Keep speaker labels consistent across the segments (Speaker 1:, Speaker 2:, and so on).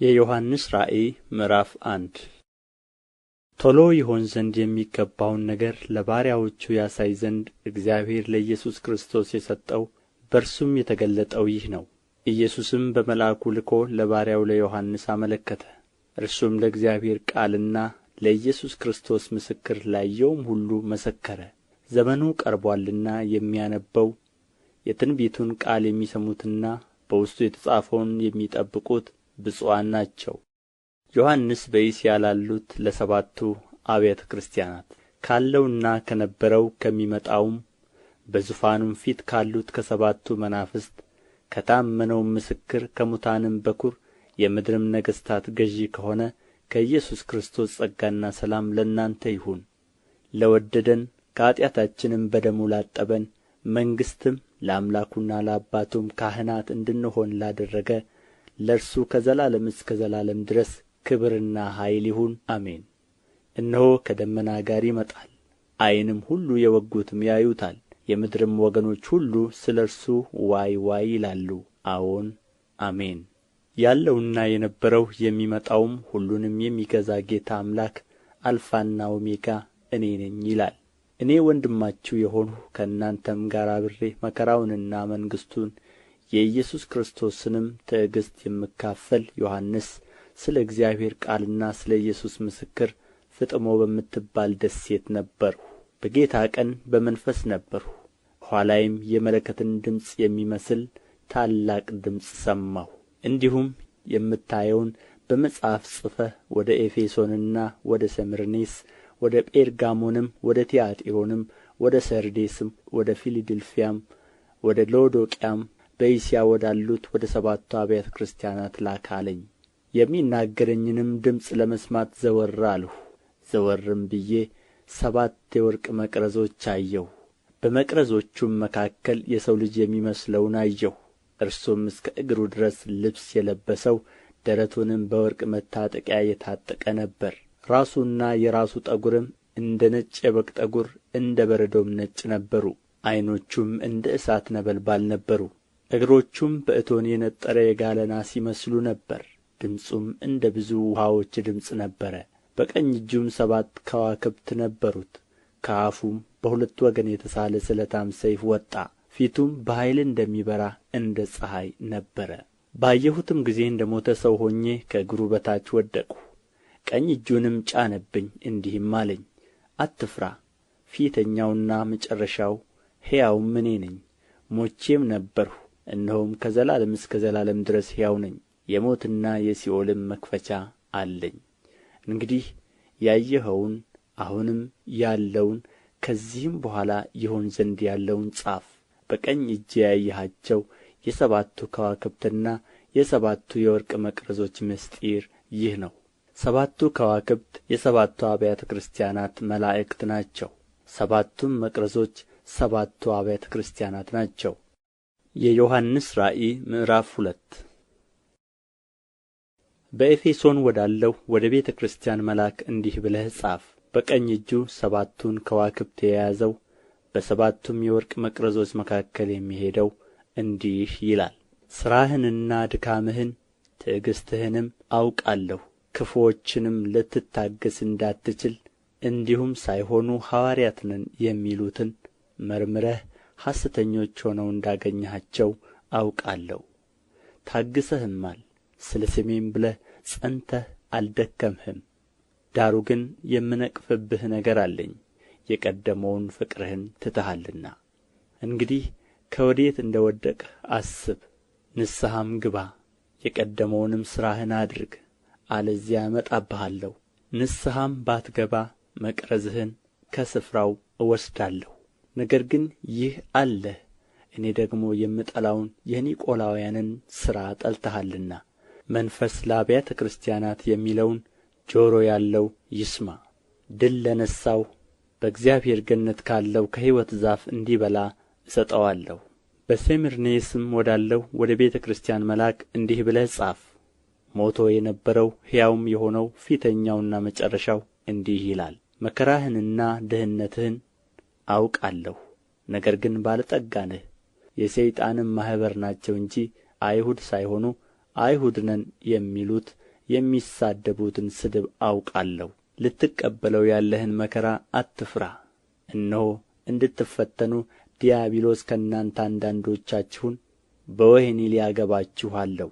Speaker 1: የዮሐንስ ራእይ ምዕራፍ 1 ቶሎ ይሆን ዘንድ የሚገባውን ነገር ለባሪያዎቹ ያሳይ ዘንድ እግዚአብሔር ለኢየሱስ ክርስቶስ የሰጠው በእርሱም የተገለጠው ይህ ነው። ኢየሱስም በመልአኩ ልኮ ለባሪያው ለዮሐንስ አመለከተ። እርሱም ለእግዚአብሔር ቃልና ለኢየሱስ ክርስቶስ ምስክር ላየውም ሁሉ መሰከረ። ዘመኑ ቀርቦአልና የሚያነበው የትንቢቱን ቃል የሚሰሙትና በውስጡ የተጻፈውን የሚጠብቁት ብፁዓን ናቸው። ዮሐንስ በእስያ ላሉት ለሰባቱ አብያተ ክርስቲያናት ካለውና ከነበረው ከሚመጣውም በዙፋኑም ፊት ካሉት ከሰባቱ መናፍስት ከታመነውም ምስክር ከሙታንም በኵር የምድርም ነገሥታት ገዥ ከሆነ ከኢየሱስ ክርስቶስ ጸጋና ሰላም ለእናንተ ይሁን። ለወደደን ከኃጢአታችንም በደሙ ላጠበን መንግሥትም ለአምላኩና ለአባቱም ካህናት እንድንሆን ላደረገ ለእርሱ ከዘላለም እስከ ዘላለም ድረስ ክብርና ኃይል ይሁን፣ አሜን። እነሆ ከደመና ጋር ይመጣል፣ ዓይንም ሁሉ የወጉትም ያዩታል፣ የምድርም ወገኖች ሁሉ ስለ እርሱ ዋይ ዋይ ይላሉ። አዎን አሜን። ያለውና የነበረው የሚመጣውም ሁሉንም የሚገዛ ጌታ አምላክ አልፋና ኦሜጋ እኔ ነኝ ይላል። እኔ ወንድማችሁ የሆንሁ ከእናንተም ጋር አብሬ መከራውንና መንግሥቱን የኢየሱስ ክርስቶስንም ትዕግሥት የምካፈል ዮሐንስ ስለ እግዚአብሔር ቃልና ስለ ኢየሱስ ምስክር ፍጥሞ በምትባል ደሴት ነበርሁ። በጌታ ቀን በመንፈስ ነበርሁ። ኋላይም የመለከትን ድምፅ የሚመስል ታላቅ ድምፅ ሰማሁ። እንዲሁም የምታየውን በመጽሐፍ ጽፈህ ወደ ኤፌሶንና ወደ ሰምርኔስ ወደ ጴርጋሞንም ወደ ትያጥሮንም ወደ ሰርዴስም ወደ ፊልድልፍያም ወደ ሎዶቅያም በእስያ ወዳሉት ወደ ሰባቱ አብያተ ክርስቲያናት ላክ አለኝ። የሚናገረኝንም ድምፅ ለመስማት ዘወር አልሁ። ዘወርም ብዬ 7 የወርቅ መቅረዞች አየሁ። በመቅረዞቹም መካከል የሰው ልጅ የሚመስለውን አየሁ። እርሱም እስከ እግሩ ድረስ ልብስ የለበሰው ደረቱንም በወርቅ መታጠቂያ የታጠቀ ነበር። ራሱና የራሱ ጠጕርም እንደ ነጭ የበግ ጠጕር እንደ በረዶም ነጭ ነበሩ። ዓይኖቹም እንደ እሳት ነበልባል ነበሩ። እግሮቹም በእቶን የነጠረ የጋለ ናስ ይመስሉ ነበር። ድምፁም እንደ ብዙ ውኃዎች ድምፅ ነበረ። በቀኝ እጁም 7 ከዋክብት ነበሩት። ከአፉም በሁለት ወገን የተሳለ ስለታም ሰይፍ ወጣ። ፊቱም በኃይል እንደሚበራ እንደ ፀሐይ ነበረ። ባየሁትም ጊዜ እንደ ሞተ ሰው ሆኜ ከእግሩ በታች ወደቅሁ። ቀኝ እጁንም ጫነብኝ፣ እንዲህም አለኝ፣ አትፍራ፣ ፊተኛውና መጨረሻው ሕያውም እኔ ነኝ። ሞቼም ነበርሁ፣ እነሆም ከዘላለም እስከ ዘላለም ድረስ ሕያው ነኝ። የሞትና የሲኦልም መክፈቻ አለኝ። እንግዲህ ያየኸውን አሁንም ያለውን ከዚህም በኋላ ይሆን ዘንድ ያለውን ጻፍ። በቀኝ እጄ ያየሃቸው የሰባቱ ከዋክብትና የሰባቱ የወርቅ መቅረዞች ምሥጢር ይህ ነው። 7ቱ ከዋክብት የሰባቱ አብያተ ክርስቲያናት መላእክት ናቸው። 7ቱም መቅረዞች 7ቱ አብያተ ክርስቲያናት ናቸው። የዮሐንስ ራእይ ምዕራፍ 2 በኤፌሶን ወዳለው ወደ ቤተ ክርስቲያን መልአክ እንዲህ ብለህ ጻፍ። በቀኝ እጁ 7ቱን ከዋክብት የያዘው በሰባቱም የወርቅ መቅረዞች መካከል የሚሄደው እንዲህ ይላል፣ ሥራህንና ድካምህን ትዕግሥትህንም አውቃለሁ። ክፉዎችንም ልትታገሥ እንዳትችል እንዲሁም ሳይሆኑ ሐዋርያት ነን የሚሉትን መርምረህ ሐሰተኞች ሆነው እንዳገኘሃቸው አውቃለሁ። ታግሠህማል፣ ስለ ስሜም ብለህ ጸንተህ አልደከምህም። ዳሩ ግን የምነቅፍብህ ነገር አለኝ፣ የቀደመውን ፍቅርህን ትተሃልና። እንግዲህ ከወዴት እንደ ወደቅህ አስብ፣ ንስሐም ግባ፣ የቀደመውንም ሥራህን አድርግ፣ አለዚያ እመጣብሃለሁ። ንስሐም ባትገባ መቅረዝህን ከስፍራው እወስዳለሁ። ነገር ግን ይህ አለህ፣ እኔ ደግሞ የምጠላውን የኒቆላውያንን ሥራ ጠልተሃልና። መንፈስ ለአብያተ ክርስቲያናት የሚለውን ጆሮ ያለው ይስማ። ድል ለነሣው በእግዚአብሔር ገነት ካለው ከሕይወት ዛፍ እንዲበላ እሰጠዋለሁ። በሰምርኔስም ወዳለው ወደ ቤተ ክርስቲያን መልአክ እንዲህ ብለህ ጻፍ። ሞቶ የነበረው ሕያውም የሆነው ፊተኛውና መጨረሻው እንዲህ ይላል፣ መከራህንና ድህነትህን አውቃለሁ፣ ነገር ግን ባለጠጋ ነህ። የሰይጣንም ማኅበር ናቸው እንጂ አይሁድ ሳይሆኑ አይሁድ ነን የሚሉት የሚሳደቡትን ስድብ አውቃለሁ። ልትቀበለው ያለህን መከራ አትፍራ። እነሆ እንድትፈተኑ ዲያብሎስ ከእናንተ አንዳንዶቻችሁን በወህኒ ሊያገባችሁ አለው።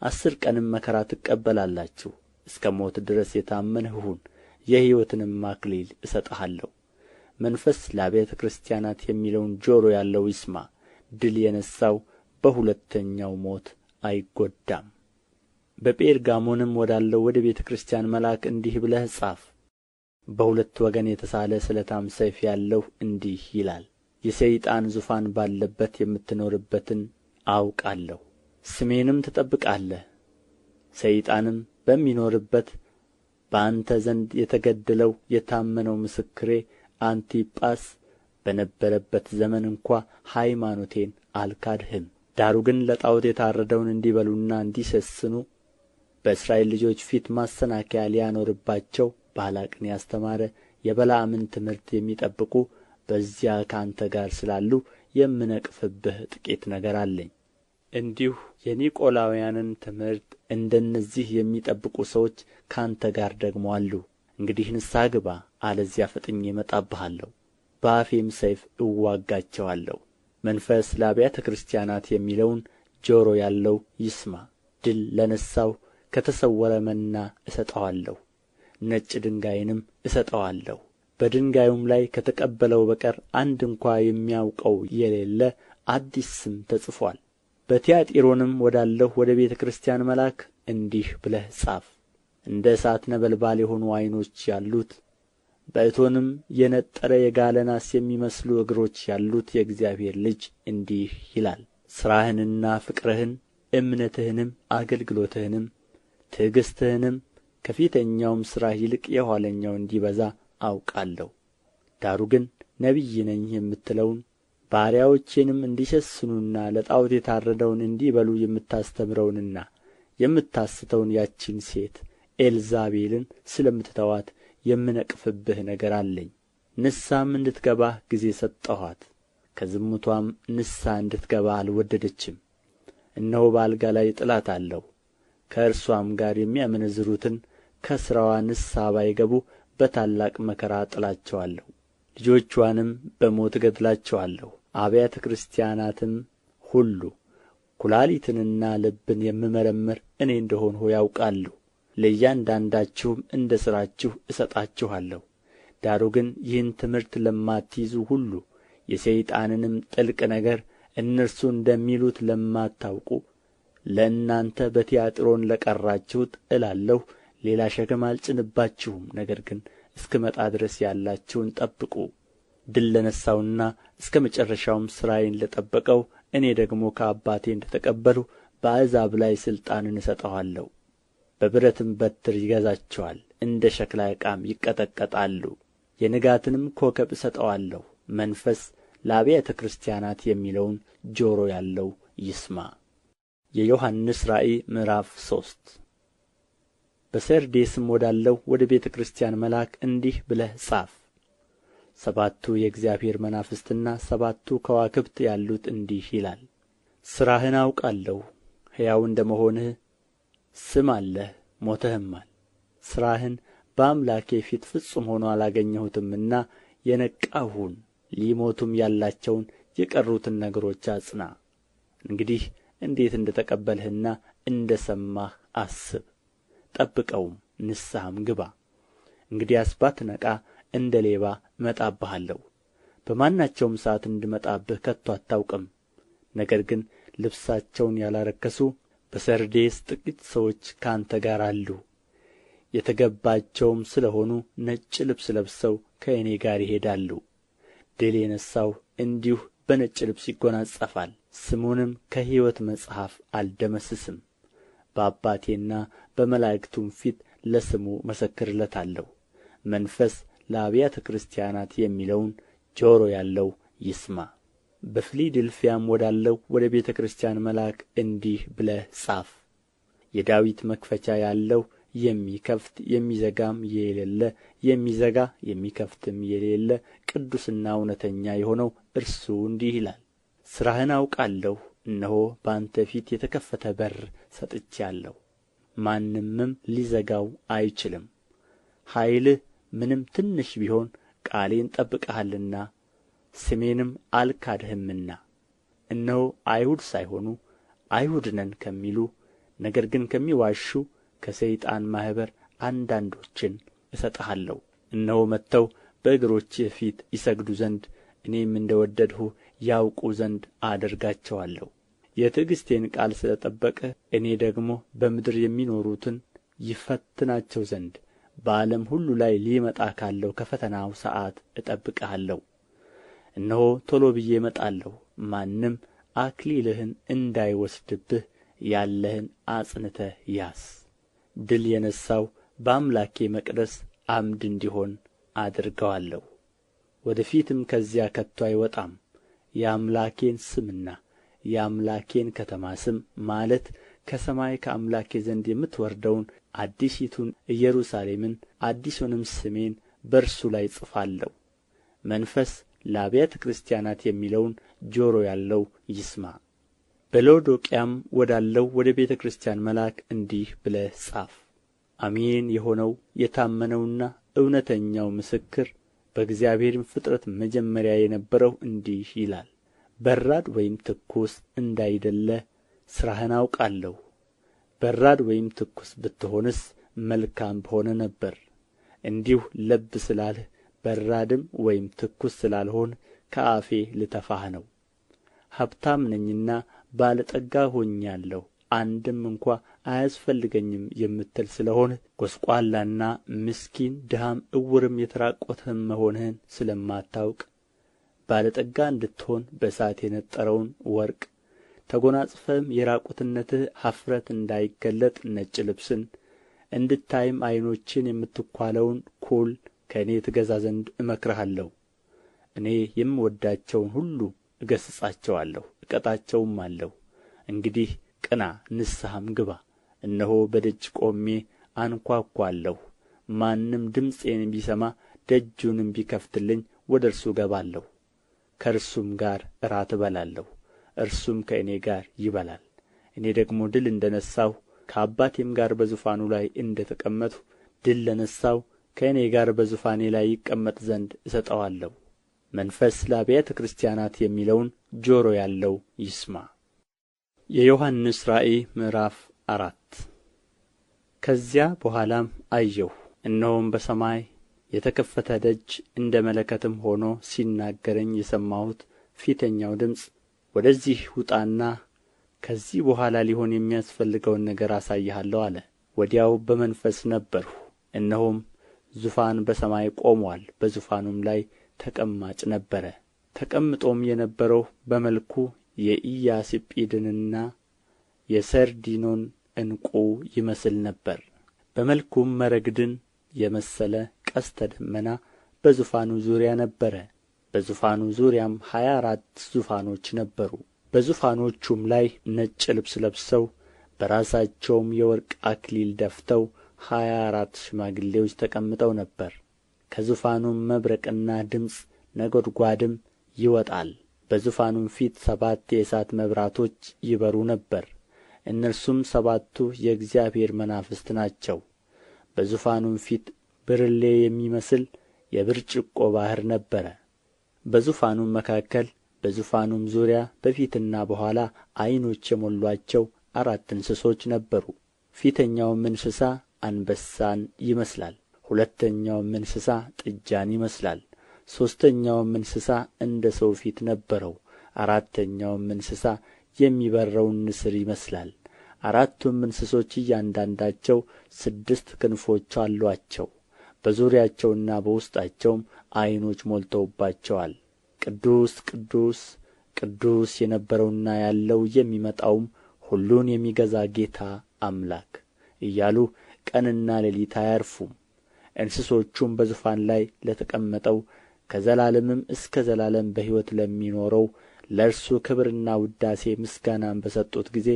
Speaker 1: 10 ቀንም መከራ ትቀበላላችሁ። እስከ ሞት ድረስ የታመንህ ሁን፣ የሕይወትንም አክሊል እሰጥሃለሁ። መንፈስ ለአብያተ ክርስቲያናት የሚለውን ጆሮ ያለው ይስማ። ድል የነሣው በሁለተኛው ሞት አይጐዳም። በጴርጋሞንም ወዳለው ወደ ቤተ ክርስቲያን መልአክ እንዲህ ብለህ ጻፍ። በሁለት ወገን የተሳለ ስለታም ሰይፍ ያለው እንዲህ ይላል፣ የሰይጣን ዙፋን ባለበት የምትኖርበትን አውቃለሁ። ስሜንም ትጠብቃለህ። ሰይጣንም በሚኖርበት በአንተ ዘንድ የተገደለው የታመነው ምስክሬ አንቲጳስ በነበረበት ዘመን እንኳ ሃይማኖቴን አልካድህም። ዳሩ ግን ለጣዖት የታረደውን እንዲበሉና እንዲሴስኑ በእስራኤል ልጆች ፊት ማሰናከያ ሊያኖርባቸው ባላቅን ያስተማረ የበለዓምን ትምህርት የሚጠብቁ በዚያ ከአንተ ጋር ስላሉ የምነቅፍብህ ጥቂት ነገር አለኝ። እንዲሁ የኒቆላውያንን ትምህርት እንደነዚህ የሚጠብቁ ሰዎች ከአንተ ጋር ደግሞ አሉ። እንግዲህ ንስሐ ግባ፣ አለዚያ ፈጥኜ እመጣብሃለሁ፣ በአፌም ሰይፍ እዋጋቸዋለሁ። መንፈስ ለአብያተ ክርስቲያናት የሚለውን ጆሮ ያለው ይስማ። ድል ለነሣው ከተሰወረ መና እሰጠዋለሁ፣ ነጭ ድንጋይንም እሰጠዋለሁ። በድንጋዩም ላይ ከተቀበለው በቀር አንድ እንኳ የሚያውቀው የሌለ አዲስ ስም ተጽፎአል። በትያጥሮንም ወዳለው ወደ ቤተ ክርስቲያን መልአክ እንዲህ ብለህ ጻፍ። እንደ እሳት ነበልባል የሆኑ ዓይኖች ያሉት በእቶንም የነጠረ የጋለ ናስ የሚመስሉ እግሮች ያሉት የእግዚአብሔር ልጅ እንዲህ ይላል፣ ሥራህንና ፍቅርህን እምነትህንም አገልግሎትህንም ትዕግሥትህንም ከፊተኛውም ሥራህ ይልቅ የኋለኛው እንዲበዛ አውቃለሁ። ዳሩ ግን ነቢይ ነኝ የምትለውን ባሪያዎቼንም እንዲሴስኑና ለጣዖት የታረደውን እንዲበሉ የምታስተምረውንና የምታስተውን ያችን ሴት ኤልዛቤልን ስለምትተዋት የምነቅፍብህ ነገር አለኝ። ንስሐም እንድትገባ ጊዜ ሰጠኋት፣ ከዝሙቷም ንስሐ እንድትገባ አልወደደችም። እነሆ በአልጋ ላይ እጥላታለሁ፣ ከእርሷም ጋር የሚያመነዝሩትን ከሥራዋ ንስሐ ባይገቡ በታላቅ መከራ እጥላቸዋለሁ፣ ልጆቿንም በሞት እገድላቸዋለሁ። አብያተ ክርስቲያናትም ሁሉ ኵላሊትንና ልብን የምመረምር እኔ እንደ ሆንሁ ያውቃሉ። ለእያንዳንዳችሁም እንደ ሥራችሁ እሰጣችኋለሁ። ዳሩ ግን ይህን ትምህርት ለማትይዙ ሁሉ የሰይጣንንም ጥልቅ ነገር እነርሱ እንደሚሉት ለማታውቁ ለእናንተ በትያጥሮን ለቀራችሁት እላለሁ፣ ሌላ ሸክም አልጭንባችሁም። ነገር ግን እስክመጣ ድረስ ያላችሁን ጠብቁ። ድል ለነሣውና እስከ መጨረሻውም ሥራዬን ለጠበቀው እኔ ደግሞ ከአባቴ እንደ ተቀበልሁ በአሕዛብ ላይ ሥልጣንን እሰጠዋለሁ። በብረትም በትር ይገዛቸዋል፣ እንደ ሸክላ ዕቃም ይቀጠቀጣሉ። የንጋትንም ኮከብ እሰጠዋለሁ። መንፈስ ለአብያተ ክርስቲያናት የሚለውን ጆሮ ያለው ይስማ። የዮሐንስ ራእይ ምዕራፍ 3 በሰርዴስም ወዳለው ወደ ቤተ ክርስቲያን መልአክ እንዲህ ብለህ ጻፍ። ሰባቱ የእግዚአብሔር መናፍስትና ሰባቱ ከዋክብት ያሉት እንዲህ ይላል፣ ሥራህን አውቃለሁ። ሕያው እንደ መሆንህ ስም አለህ፣ ሞተህማል። ሥራህን በአምላኬ ፊት ፍጹም ሆኖ አላገኘሁትምና የነቃህ ሁን፣ ሊሞቱም ያላቸውን የቀሩትን ነገሮች አጽና። እንግዲህ እንዴት እንደ ተቀበልህና እንደ ሰማህ አስብ፣ ጠብቀውም፣ ንስሐም ግባ። እንግዲያስ ባትነቃ እንደ ሌባ እመጣብሃለሁ፣ በማናቸውም ሰዓት እንድመጣብህ ከቶ አታውቅም። ነገር ግን ልብሳቸውን ያላረከሱ በሰርዴስ ጥቂት ሰዎች ከአንተ ጋር አሉ። የተገባቸውም ስለ ሆኑ ነጭ ልብስ ለብሰው ከእኔ ጋር ይሄዳሉ። ድል የነሣው እንዲሁ በነጭ ልብስ ይጐናጸፋል፣ ስሙንም ከሕይወት መጽሐፍ አልደመስስም። በአባቴና በመላእክቱም ፊት ለስሙ መሰክርለታለሁ። መንፈስ ለአብያተ ክርስቲያናት የሚለውን ጆሮ ያለው ይስማ። በፊልድልፍያም ወዳለው ወደ ቤተ ክርስቲያን መልአክ እንዲህ ብለህ ጻፍ። የዳዊት መክፈቻ ያለው የሚከፍት የሚዘጋም የሌለ የሚዘጋ የሚከፍትም የሌለ ቅዱስና እውነተኛ የሆነው እርሱ እንዲህ ይላል፣ ሥራህን አውቃለሁ። እነሆ በአንተ ፊት የተከፈተ በር ሰጥቼአለሁ፣ ማንምም ሊዘጋው አይችልም። ኃይልህ ምንም ትንሽ ቢሆን ቃሌን ጠብቀሃልና ስሜንም አልካድህምና። እነሆ አይሁድ ሳይሆኑ አይሁድ ነን ከሚሉ ነገር ግን ከሚዋሹ ከሰይጣን ማኅበር አንዳንዶችን እሰጥሃለሁ። እነሆ መጥተው በእግሮችህ ፊት ይሰግዱ ዘንድ እኔም እንደ ወደድሁ ያውቁ ዘንድ አደርጋቸዋለሁ። የትዕግሥቴን ቃል ስለ ጠበቅህ እኔ ደግሞ በምድር የሚኖሩትን ይፈትናቸው ዘንድ በዓለም ሁሉ ላይ ሊመጣ ካለው ከፈተናው ሰዓት እጠብቅሃለሁ። እነሆ ቶሎ ብዬ እመጣለሁ። ማንም አክሊልህን እንዳይወስድብህ ያለህን አጽንተህ ያዝ። ድል የነሣው በአምላኬ መቅደስ ዓምድ እንዲሆን አድርገዋለሁ። ወደ ፊትም ከዚያ ከቶ አይወጣም። የአምላኬን ስምና የአምላኬን ከተማ ስም ማለት ከሰማይ ከአምላኬ ዘንድ የምትወርደውን አዲሲቱን ኢየሩሳሌምን አዲሱንም ስሜን በእርሱ ላይ ጽፋለሁ። መንፈስ ለአብያተ ክርስቲያናት የሚለውን ጆሮ ያለው ይስማ። በሎዶቅያም ወዳለው ወደ ቤተ ክርስቲያን መልአክ እንዲህ ብለህ ጻፍ። አሜን የሆነው የታመነውና እውነተኛው ምስክር በእግዚአብሔርም ፍጥረት መጀመሪያ የነበረው እንዲህ ይላል። በራድ ወይም ትኩስ እንዳይደለ ሥራህን አውቃለሁ። በራድ ወይም ትኩስ ብትሆንስ መልካም በሆነ ነበር። እንዲሁ ለብ ስላልህ በራድም ወይም ትኩስ ስላልሆንህ ከአፌ ልተፋህ ነው። ሀብታም ነኝና ባለጠጋ ሆኛለሁ፣ አንድም እንኳ አያስፈልገኝም የምትል ስለ ሆንህ ጐስቋላና ምስኪን ድሃም ዕውርም የተራቆትህም መሆንህን ስለማታውቅ ባለጠጋ እንድትሆን በእሳት የነጠረውን ወርቅ ተጐናጽፈህም የራቁትነትህ ኀፍረት እንዳይገለጥ ነጭ ልብስን እንድታይም ዓይኖችን የምትኳለውን ኩል ከእኔ ትገዛ ዘንድ እመክርሃለሁ። እኔ የምወዳቸውን ሁሉ እገሥጻቸዋለሁ እቀጣቸውማለሁ። እንግዲህ ቅና ንስሐም ግባ። እነሆ በደጅ ቆሜ አንኳኳለሁ። ማንም ድምፄን ቢሰማ ደጁንም ቢከፍትልኝ ወደ እርሱ እገባለሁ፣ ከእርሱም ጋር እራት እበላለሁ፣ እርሱም ከእኔ ጋር ይበላል። እኔ ደግሞ ድል እንደ ነሣሁ ከአባቴም ጋር በዙፋኑ ላይ እንደ ተቀመጥሁ ድል ለነሣው ከእኔ ጋር በዙፋኔ ላይ ይቀመጥ ዘንድ እሰጠዋለሁ። መንፈስ ለአብያተ ክርስቲያናት የሚለውን ጆሮ ያለው ይስማ። የዮሐንስ ራእይ ምዕራፍ 4 ከዚያ በኋላም አየሁ፣ እነሆም በሰማይ የተከፈተ ደጅ እንደ መለከትም ሆኖ ሲናገረኝ የሰማሁት ፊተኛው ድምፅ ወደዚህ ውጣና ከዚህ በኋላ ሊሆን የሚያስፈልገውን ነገር አሳይሃለሁ አለ። ወዲያው በመንፈስ ነበርሁ፣ እነሆም ዙፋን በሰማይ ቆሞአል፣ በዙፋኑም ላይ ተቀማጭ ነበረ። ተቀምጦም የነበረው በመልኩ የኢያስጲድንና የሰርዲኖን ዕንቍ ይመስል ነበር። በመልኩም መረግድን የመሰለ ቀስተ ደመና በዙፋኑ ዙሪያ ነበረ። በዙፋኑ ዙሪያም 24 ዙፋኖች ነበሩ። በዙፋኖቹም ላይ ነጭ ልብስ ለብሰው በራሳቸውም የወርቅ አክሊል ደፍተው 24 ሽማግሌዎች ተቀምጠው ነበር። ከዙፋኑም መብረቅና ድምፅ ነጐድጓድም ይወጣል። በዙፋኑም ፊት 7 የእሳት መብራቶች ይበሩ ነበር። እነርሱም 7ቱ የእግዚአብሔር መናፍስት ናቸው። በዙፋኑም ፊት ብርሌ የሚመስል የብርጭቆ ባሕር ነበረ። በዙፋኑም መካከል በዙፋኑም ዙሪያ በፊትና በኋላ ዓይኖች የሞሉአቸው 4 እንስሶች ነበሩ። ፊተኛውም እንስሳ አንበሳን ይመስላል፣ ሁለተኛውም እንስሳ ጥጃን ይመስላል፣ ሦስተኛውም እንስሳ እንደ ሰው ፊት ነበረው፣ አራተኛውም እንስሳ የሚበረውን ንስር ይመስላል። 4ቱም እንስሶች እያንዳንዳቸው 6 ክንፎች አሉአቸው። በዙሪያቸውና በውስጣቸውም ዓይኖች ሞልተውባቸዋል። ቅዱስ ቅዱስ ቅዱስ የነበረውና ያለው የሚመጣውም ሁሉን የሚገዛ ጌታ አምላክ እያሉ ቀንና ሌሊት አያርፉም። እንስሶቹም በዙፋን ላይ ለተቀመጠው ከዘላለምም እስከ ዘላለም በሕይወት ለሚኖረው ለእርሱ ክብርና ውዳሴ ምስጋናም በሰጡት ጊዜ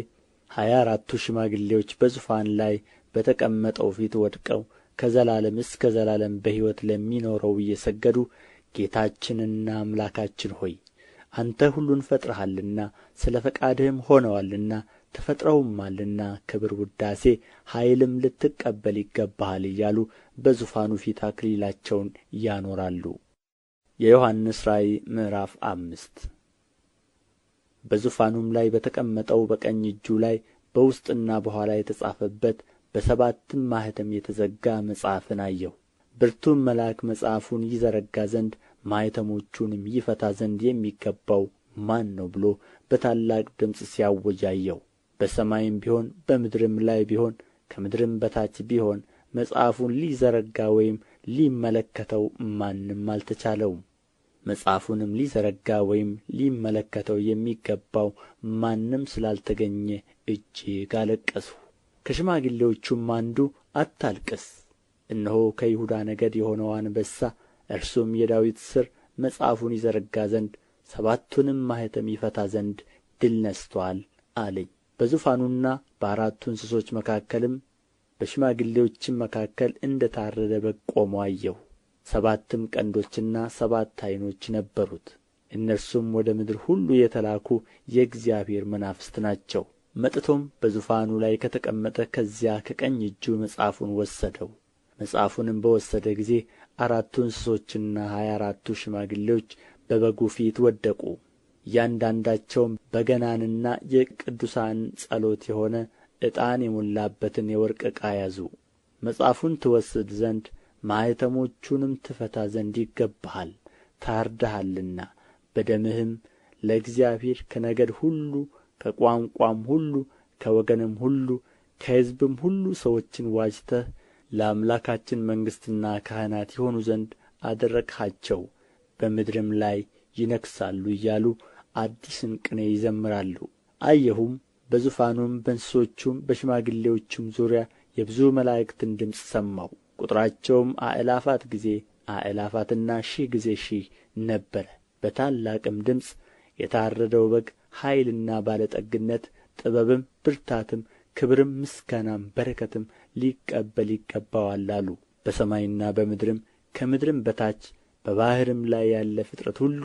Speaker 1: 24ቱ ሽማግሌዎች በዙፋን ላይ በተቀመጠው ፊት ወድቀው ከዘላለም እስከ ዘላለም በሕይወት ለሚኖረው እየሰገዱ ጌታችንና አምላካችን ሆይ አንተ ሁሉን ፈጥረሃልና ስለ ፈቃድህም ሆነዋልና ተፈጥረውማልና ክብር፣ ውዳሴ፣ ኃይልም ልትቀበል ይገባሃል እያሉ በዙፋኑ ፊት አክሊላቸውን ያኖራሉ። የዮሐንስ ራእይ ምዕራፍ 5 በዙፋኑም ላይ በተቀመጠው በቀኝ እጁ ላይ በውስጥና በኋላ የተጻፈበት በሰባትም ማኅተም የተዘጋ መጽሐፍን አየሁ። ብርቱም መልአክ መጽሐፉን ይዘረጋ ዘንድ ማኅተሞቹንም ይፈታ ዘንድ የሚገባው ማን ነው ብሎ በታላቅ ድምፅ ሲያውጅ አየሁ። በሰማይም ቢሆን በምድርም ላይ ቢሆን ከምድርም በታች ቢሆን መጽሐፉን ሊዘረጋ ወይም ሊመለከተው ማንም አልተቻለውም። መጽሐፉንም ሊዘረጋ ወይም ሊመለከተው የሚገባው ማንም ስላልተገኘ እጅግ አለቀስሁ። ከሽማግሌዎቹም አንዱ አታልቅስ፣ እነሆ ከይሁዳ ነገድ የሆነው አንበሳ እርሱም የዳዊት ሥር መጽሐፉን ይዘረጋ ዘንድ ሰባቱንም ማኅተም ይፈታ ዘንድ ድል ነሥቶአል አለኝ። በዙፋኑና በአራቱ እንስሶች መካከልም በሽማግሌዎችም መካከል እንደ ታረደ በግ ቆሞ አየሁ። ሰባትም ቀንዶችና ሰባት ዓይኖች ነበሩት። እነርሱም ወደ ምድር ሁሉ የተላኩ የእግዚአብሔር መናፍስት ናቸው። መጥቶም በዙፋኑ ላይ ከተቀመጠ ከዚያ ከቀኝ እጁ መጽሐፉን ወሰደው። መጽሐፉንም በወሰደ ጊዜ አራቱ እንስሶችና 24ቱ ሽማግሌዎች በበጉ ፊት ወደቁ። እያንዳንዳቸውም በገናንና የቅዱሳን ጸሎት የሆነ ዕጣን የሞላበትን የወርቅ ዕቃ ያዙ። መጽሐፉን ትወስድ ዘንድ ማኅተሞቹንም ትፈታ ዘንድ ይገባሃል፣ ታርደሃልና በደምህም ለእግዚአብሔር ከነገድ ሁሉ ከቋንቋም ሁሉ ከወገንም ሁሉ ከሕዝብም ሁሉ ሰዎችን ዋጅተህ ለአምላካችን መንግሥትና ካህናት የሆኑ ዘንድ አደረግሃቸው፣ በምድርም ላይ ይነግሣሉ እያሉ አዲስን ቅኔ ይዘምራሉ። አየሁም፣ በዙፋኑም በእንስሶቹም በሽማግሌዎቹም ዙሪያ የብዙ መላእክትን ድምፅ ሰማሁ። ቁጥራቸውም አእላፋት ጊዜ አእላፋትና ሺህ ጊዜ ሺህ ነበረ። በታላቅም ድምፅ የታረደው በግ ኃይልና ባለጠግነት፣ ጥበብም፣ ብርታትም፣ ክብርም፣ ምስጋናም፣ በረከትም ሊቀበል ይገባዋል አሉ። በሰማይና በምድርም ከምድርም በታች በባሕርም ላይ ያለ ፍጥረት ሁሉ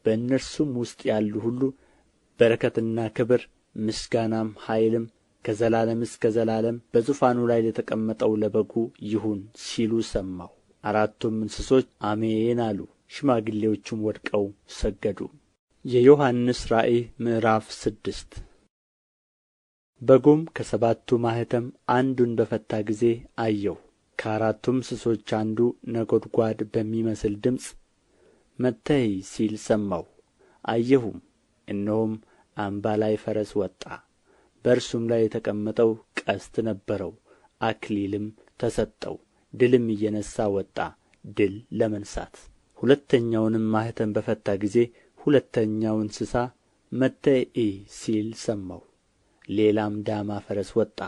Speaker 1: በእነርሱም ውስጥ ያሉ ሁሉ በረከትና ክብር ምስጋናም ኃይልም ከዘላለም እስከ ዘላለም በዙፋኑ ላይ ለተቀመጠው ለበጉ ይሁን ሲሉ ሰማሁ። አራቱም እንስሶች አሜን አሉ። ሽማግሌዎቹም ወድቀው ሰገዱ። የዮሐንስ ራእይ ምዕራፍ 6 በጉም ከሰባቱ ማኅተም አንዱን በፈታ ጊዜ አየሁ። ከአራቱም እንስሶች አንዱ ነጐድጓድ በሚመስል ድምፅ መጥተህ እይ ሲል ሰማሁ። አየሁም፣ እነሆም አምባላይ ፈረስ ወጣ። በእርሱም ላይ የተቀመጠው ቀስት ነበረው፣ አክሊልም ተሰጠው። ድልም እየነሣ ወጣ፣ ድል ለመንሣት። ሁለተኛውንም ማኅተም በፈታ ጊዜ ሁለተኛው እንስሳ መጥተህ እይ ሲል ሰማሁ። ሌላም ዳማ ፈረስ ወጣ።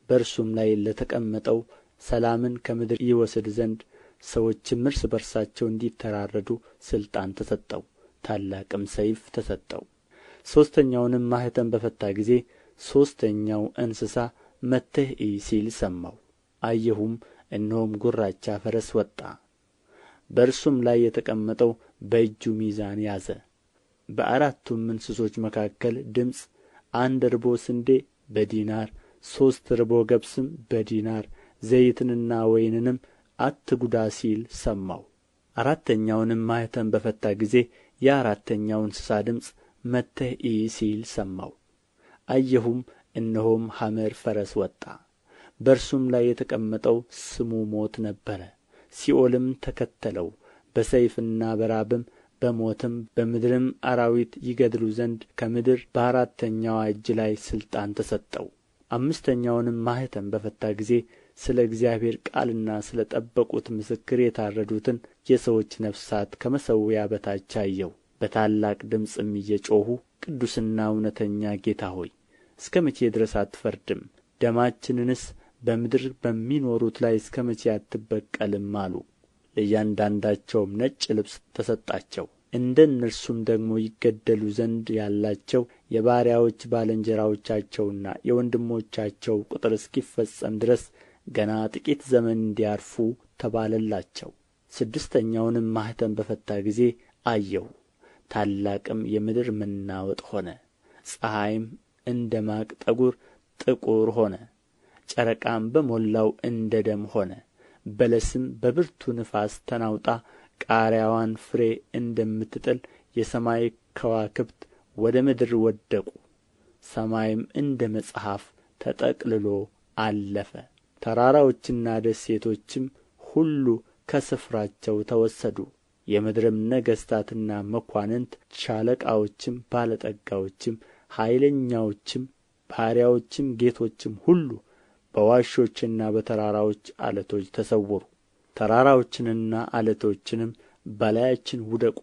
Speaker 1: በእርሱም ላይ ለተቀመጠው ሰላምን ከምድር ይወስድ ዘንድ ሰዎችም እርስ በርሳቸው እንዲተራረዱ ሥልጣን ተሰጠው። ታላቅም ሰይፍ ተሰጠው። ሦስተኛውንም ማኅተም በፈታ ጊዜ ሦስተኛው እንስሳ መጥተህ እይ ሲል ሰማሁ። አየሁም፣ እነሆም ጕራቻ ፈረስ ወጣ። በእርሱም ላይ የተቀመጠው በእጁ ሚዛን ያዘ። በአራቱም እንስሶች መካከል ድምፅ፣ አንድ እርቦ ስንዴ በዲናር 3 እርቦ ገብስም በዲናር ዘይትንና ወይንንም አትጕዳ ሲል ሰማሁ። አራተኛውንም ማኅተም በፈታ ጊዜ የአራተኛው እንስሳ ድምፅ መጥተህ እይ ሲል ሰማሁ። አየሁም፣ እነሆም ሐመር ፈረስ ወጣ። በእርሱም ላይ የተቀመጠው ስሙ ሞት ነበረ። ሲኦልም ተከተለው። በሰይፍና በራብም በሞትም በምድርም አራዊት ይገድሉ ዘንድ ከምድር በአራተኛዋ እጅ ላይ ሥልጣን ተሰጠው። አምስተኛውንም ማኅተም በፈታ ጊዜ ስለ እግዚአብሔር ቃልና ስለ ጠበቁት ምስክር የታረዱትን የሰዎች ነፍሳት ከመሠዊያ በታች አየሁ። በታላቅ ድምፅም እየጮኹ ቅዱስና እውነተኛ ጌታ ሆይ እስከ መቼ ድረስ አትፈርድም? ደማችንንስ በምድር በሚኖሩት ላይ እስከ መቼ አትበቀልም አሉ። ለእያንዳንዳቸውም ነጭ ልብስ ተሰጣቸው። እንደ እነርሱም ደግሞ ይገደሉ ዘንድ ያላቸው የባሪያዎች ባልንጀራዎቻቸውና የወንድሞቻቸው ቁጥር እስኪፈጸም ድረስ ገና ጥቂት ዘመን እንዲያርፉ ተባለላቸው። ስድስተኛውንም ማኅተም በፈታ ጊዜ አየሁ። ታላቅም የምድር መናወጥ ሆነ። ፀሐይም እንደ ማቅ ጠጕር ጥቁር ሆነ። ጨረቃም በሞላው እንደ ደም ሆነ። በለስም በብርቱ ነፋስ ተናውጣ ቃሪያዋን ፍሬ እንደምትጥል የሰማይ ከዋክብት ወደ ምድር ወደቁ። ሰማይም እንደ መጽሐፍ ተጠቅልሎ አለፈ። ተራራዎችና ደሴቶችም ሁሉ ከስፍራቸው ተወሰዱ። የምድርም ነገሥታትና መኳንንት፣ ሻለቃዎችም፣ ባለጠጋዎችም፣ ኃይለኛዎችም፣ ባሪያዎችም፣ ጌቶችም ሁሉ በዋሾችና በተራራዎች ዓለቶች ተሰወሩ። ተራራዎችንና ዓለቶችንም በላያችን ውደቁ፣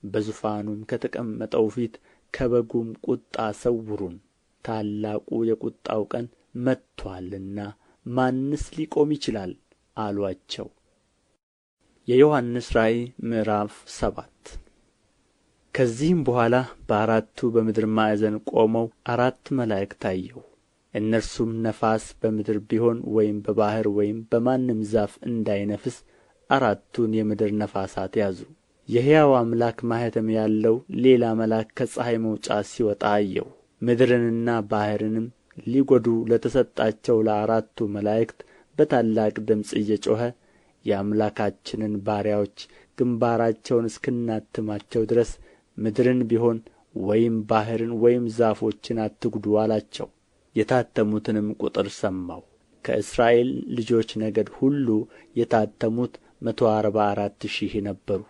Speaker 1: በዙፋኑም ከተቀመጠው ፊት ከበጉም ቁጣ ሰውሩን። ታላቁ የቁጣው ቀን መጥቶአልና ማንስ ሊቆም ይችላል አሉአቸው። የዮሐንስ ራእይ ምዕራፍ 7 ከዚህም በኋላ በአራቱ በምድር ማዕዘን ቆመው አራት መላእክት አየሁ። እነርሱም ነፋስ በምድር ቢሆን ወይም በባሕር ወይም በማንም ዛፍ እንዳይነፍስ አራቱን የምድር ነፋሳት ያዙ። የሕያው አምላክ ማኅተም ያለው ሌላ መልአክ ከፀሐይ መውጫ ሲወጣ አየሁ። ምድርንና ባሕርንም ሊጐዱ ለተሰጣቸው ለአራቱ መላእክት በታላቅ ድምፅ እየጮኸ የአምላካችንን ባሪያዎች ግምባራቸውን እስክናትማቸው ድረስ ምድርን ቢሆን ወይም ባሕርን ወይም ዛፎችን አትጕዱ አላቸው። የታተሙትንም ቁጥር ሰማሁ። ከእስራኤል ልጆች ነገድ ሁሉ የታተሙት 144,000 ነበሩ።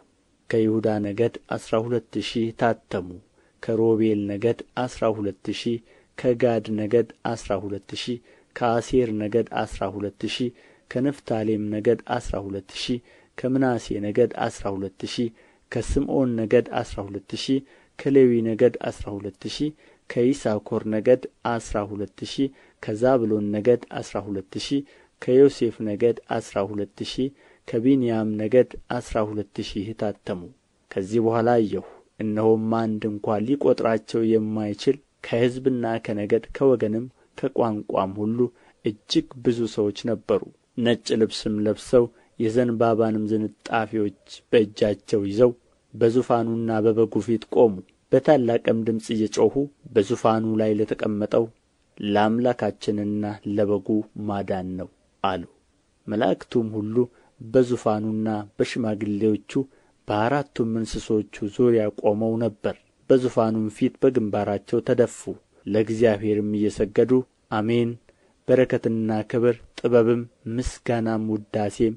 Speaker 1: ከይሁዳ ነገድ 12,000 ታተሙ። ከሮቤል ነገድ 12,000፣ ከጋድ ነገድ 12,000፣ ከአሴር ነገድ 12,000፣ ከንፍታሌም ነገድ 12,000፣ ከምናሴ ነገድ 12,000፣ ከስምዖን ነገድ 12,000፣ ከሌዊ ነገድ 12,000፣ ከይሳኮር ነገድ 12,000፣ ከዛብሎን ነገድ 12,000፣ ከዮሴፍ ነገድ 12,000፣ ከብንያም ነገድ 12,000 ታተሙ። ከዚህ በኋላ አየሁ፣ እነሆም አንድ እንኳ ሊቈጥራቸው የማይችል ከሕዝብና ከነገድ ከወገንም ከቋንቋም ሁሉ እጅግ ብዙ ሰዎች ነበሩ። ነጭ ልብስም ለብሰው የዘንባባንም ዝንጣፊዎች በእጃቸው ይዘው በዙፋኑና በበጉ ፊት ቆሙ። በታላቅም ድምፅ እየጮኹ በዙፋኑ ላይ ለተቀመጠው ለአምላካችንና ለበጉ ማዳን ነው አሉ። መላእክቱም ሁሉ በዙፋኑና በሽማግሌዎቹ በአራቱም እንስሶቹ ዙሪያ ቆመው ነበር። በዙፋኑም ፊት በግምባራቸው ተደፉ፣ ለእግዚአብሔርም እየሰገዱ አሜን፣ በረከትና ክብር ጥበብም ምስጋናም ውዳሴም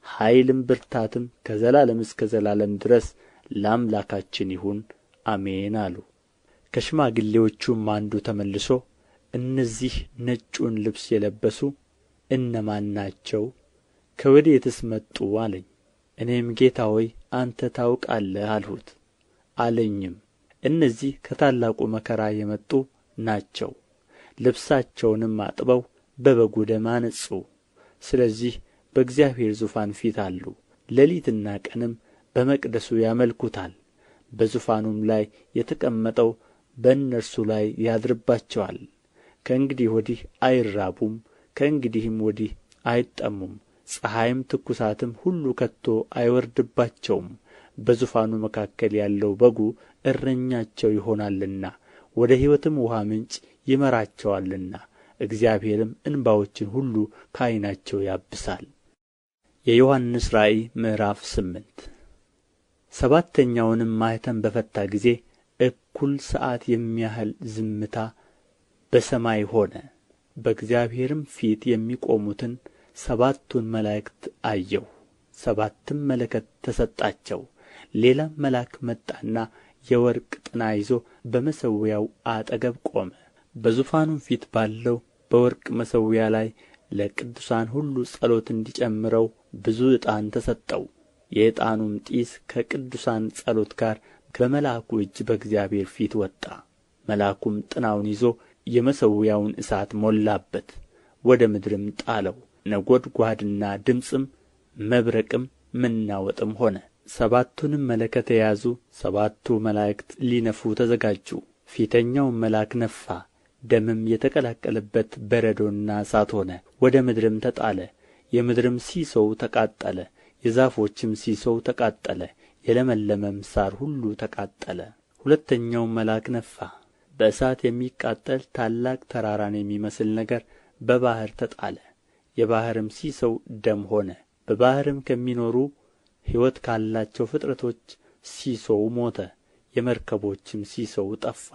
Speaker 1: ኃይልም ብርታትም ከዘላለም እስከ ዘላለም ድረስ ለአምላካችን ይሁን አሜን አሉ። ከሽማግሌዎቹም አንዱ ተመልሶ እነዚህ ነጩን ልብስ የለበሱ እነማን ናቸው? ከወዴትስ መጡ አለኝ። እኔም ጌታ ሆይ አንተ ታውቃለህ አልሁት። አለኝም እነዚህ ከታላቁ መከራ የመጡ ናቸው፣ ልብሳቸውንም አጥበው በበጉ ደም አነጹ። ስለዚህ በእግዚአብሔር ዙፋን ፊት አሉ፣ ሌሊትና ቀንም በመቅደሱ ያመልኩታል። በዙፋኑም ላይ የተቀመጠው በእነርሱ ላይ ያድርባቸዋል። ከእንግዲህ ወዲህ አይራቡም፣ ከእንግዲህም ወዲህ አይጠሙም። ፀሐይም ትኩሳትም ሁሉ ከቶ አይወርድባቸውም። በዙፋኑ መካከል ያለው በጉ እረኛቸው ይሆናልና ወደ ሕይወትም ውኃ ምንጭ ይመራቸዋልና እግዚአብሔርም እንባዎችን ሁሉ ከዓይናቸው ያብሳል። የዮሐንስ ራእይ ምዕራፍ 8 ሰባተኛውንም ማኅተም በፈታ ጊዜ እኩል ሰዓት የሚያህል ዝምታ በሰማይ ሆነ። በእግዚአብሔርም ፊት የሚቆሙትን ሰባቱን መላእክት አየሁ። ሰባትም መለከት ተሰጣቸው። ሌላም መልአክ መጣና የወርቅ ጥና ይዞ በመሠዊያው አጠገብ ቆመ። በዙፋኑም ፊት ባለው በወርቅ መሠዊያ ላይ ለቅዱሳን ሁሉ ጸሎት እንዲጨምረው ብዙ ዕጣን ተሰጠው። የዕጣኑም ጢስ ከቅዱሳን ጸሎት ጋር በመልአኩ እጅ በእግዚአብሔር ፊት ወጣ። መልአኩም ጥናውን ይዞ የመሠዊያውን እሳት ሞላበት፣ ወደ ምድርም ጣለው። ነጐድጓድና ድምፅም መብረቅም መናወጥም ሆነ። ሰባቱንም መለከት የያዙ ሰባቱ መላእክት ሊነፉ ተዘጋጁ። ፊተኛውም መልአክ ነፋ፣ ደምም የተቀላቀለበት በረዶና እሳት ሆነ፣ ወደ ምድርም ተጣለ። የምድርም ሲሶው ተቃጠለ፣ የዛፎችም ሲሶው ተቃጠለ፣ የለመለመም ሣር ሁሉ ተቃጠለ። ሁለተኛውም መልአክ ነፋ፣ በእሳት የሚቃጠል ታላቅ ተራራን የሚመስል ነገር በባሕር ተጣለ። የባሕርም ሲሶው ደም ሆነ። በባሕርም ከሚኖሩ ሕይወት ካላቸው ፍጥረቶች ሲሶው ሞተ። የመርከቦችም ሲሶው ጠፋ።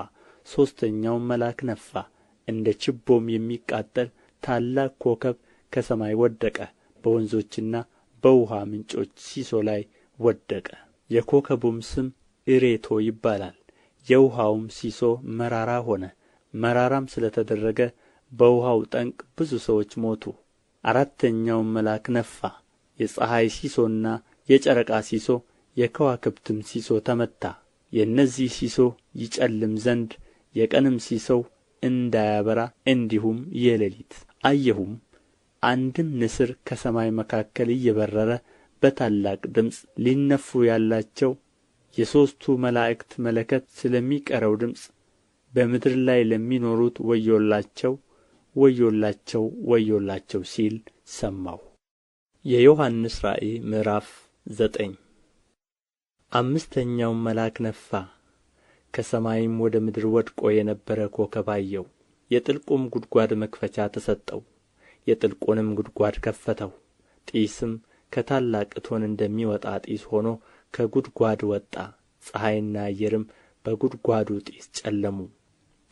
Speaker 1: ሦስተኛውም መልአክ ነፋ። እንደ ችቦም የሚቃጠል ታላቅ ኮከብ ከሰማይ ወደቀ፣ በወንዞችና በውኃ ምንጮች ሲሶ ላይ ወደቀ። የኮከቡም ስም እሬቶ ይባላል። የውኃውም ሲሶ መራራ ሆነ። መራራም ስለ ተደረገ በውኃው ጠንቅ ብዙ ሰዎች ሞቱ። አራተኛውም መልአክ ነፋ። የፀሐይ ሲሶና የጨረቃ ሲሶ የከዋክብትም ሲሶ ተመታ። የእነዚህ ሲሶ ይጨልም ዘንድ የቀንም ሲሶው እንዳያበራ እንዲሁም የሌሊት። አየሁም አንድም ንስር ከሰማይ መካከል እየበረረ በታላቅ ድምፅ ሊነፉ ያላቸው የሦስቱ መላእክት መለከት ስለሚቀረው ድምፅ በምድር ላይ ለሚኖሩት ወዮላቸው ወዮላቸው ወዮላቸው ሲል ሰማሁ። የዮሐንስ ራእይ ምዕራፍ 9። አምስተኛውም መልአክ ነፋ። ከሰማይም ወደ ምድር ወድቆ የነበረ ኮከብ አየሁ። የጥልቁም ጉድጓድ መክፈቻ ተሰጠው። የጥልቁንም ጉድጓድ ከፈተው። ጢስም ከታላቅ እቶን እንደሚወጣ ጢስ ሆኖ ከጉድጓድ ወጣ። ፀሐይና አየርም በጉድጓዱ ጢስ ጨለሙ።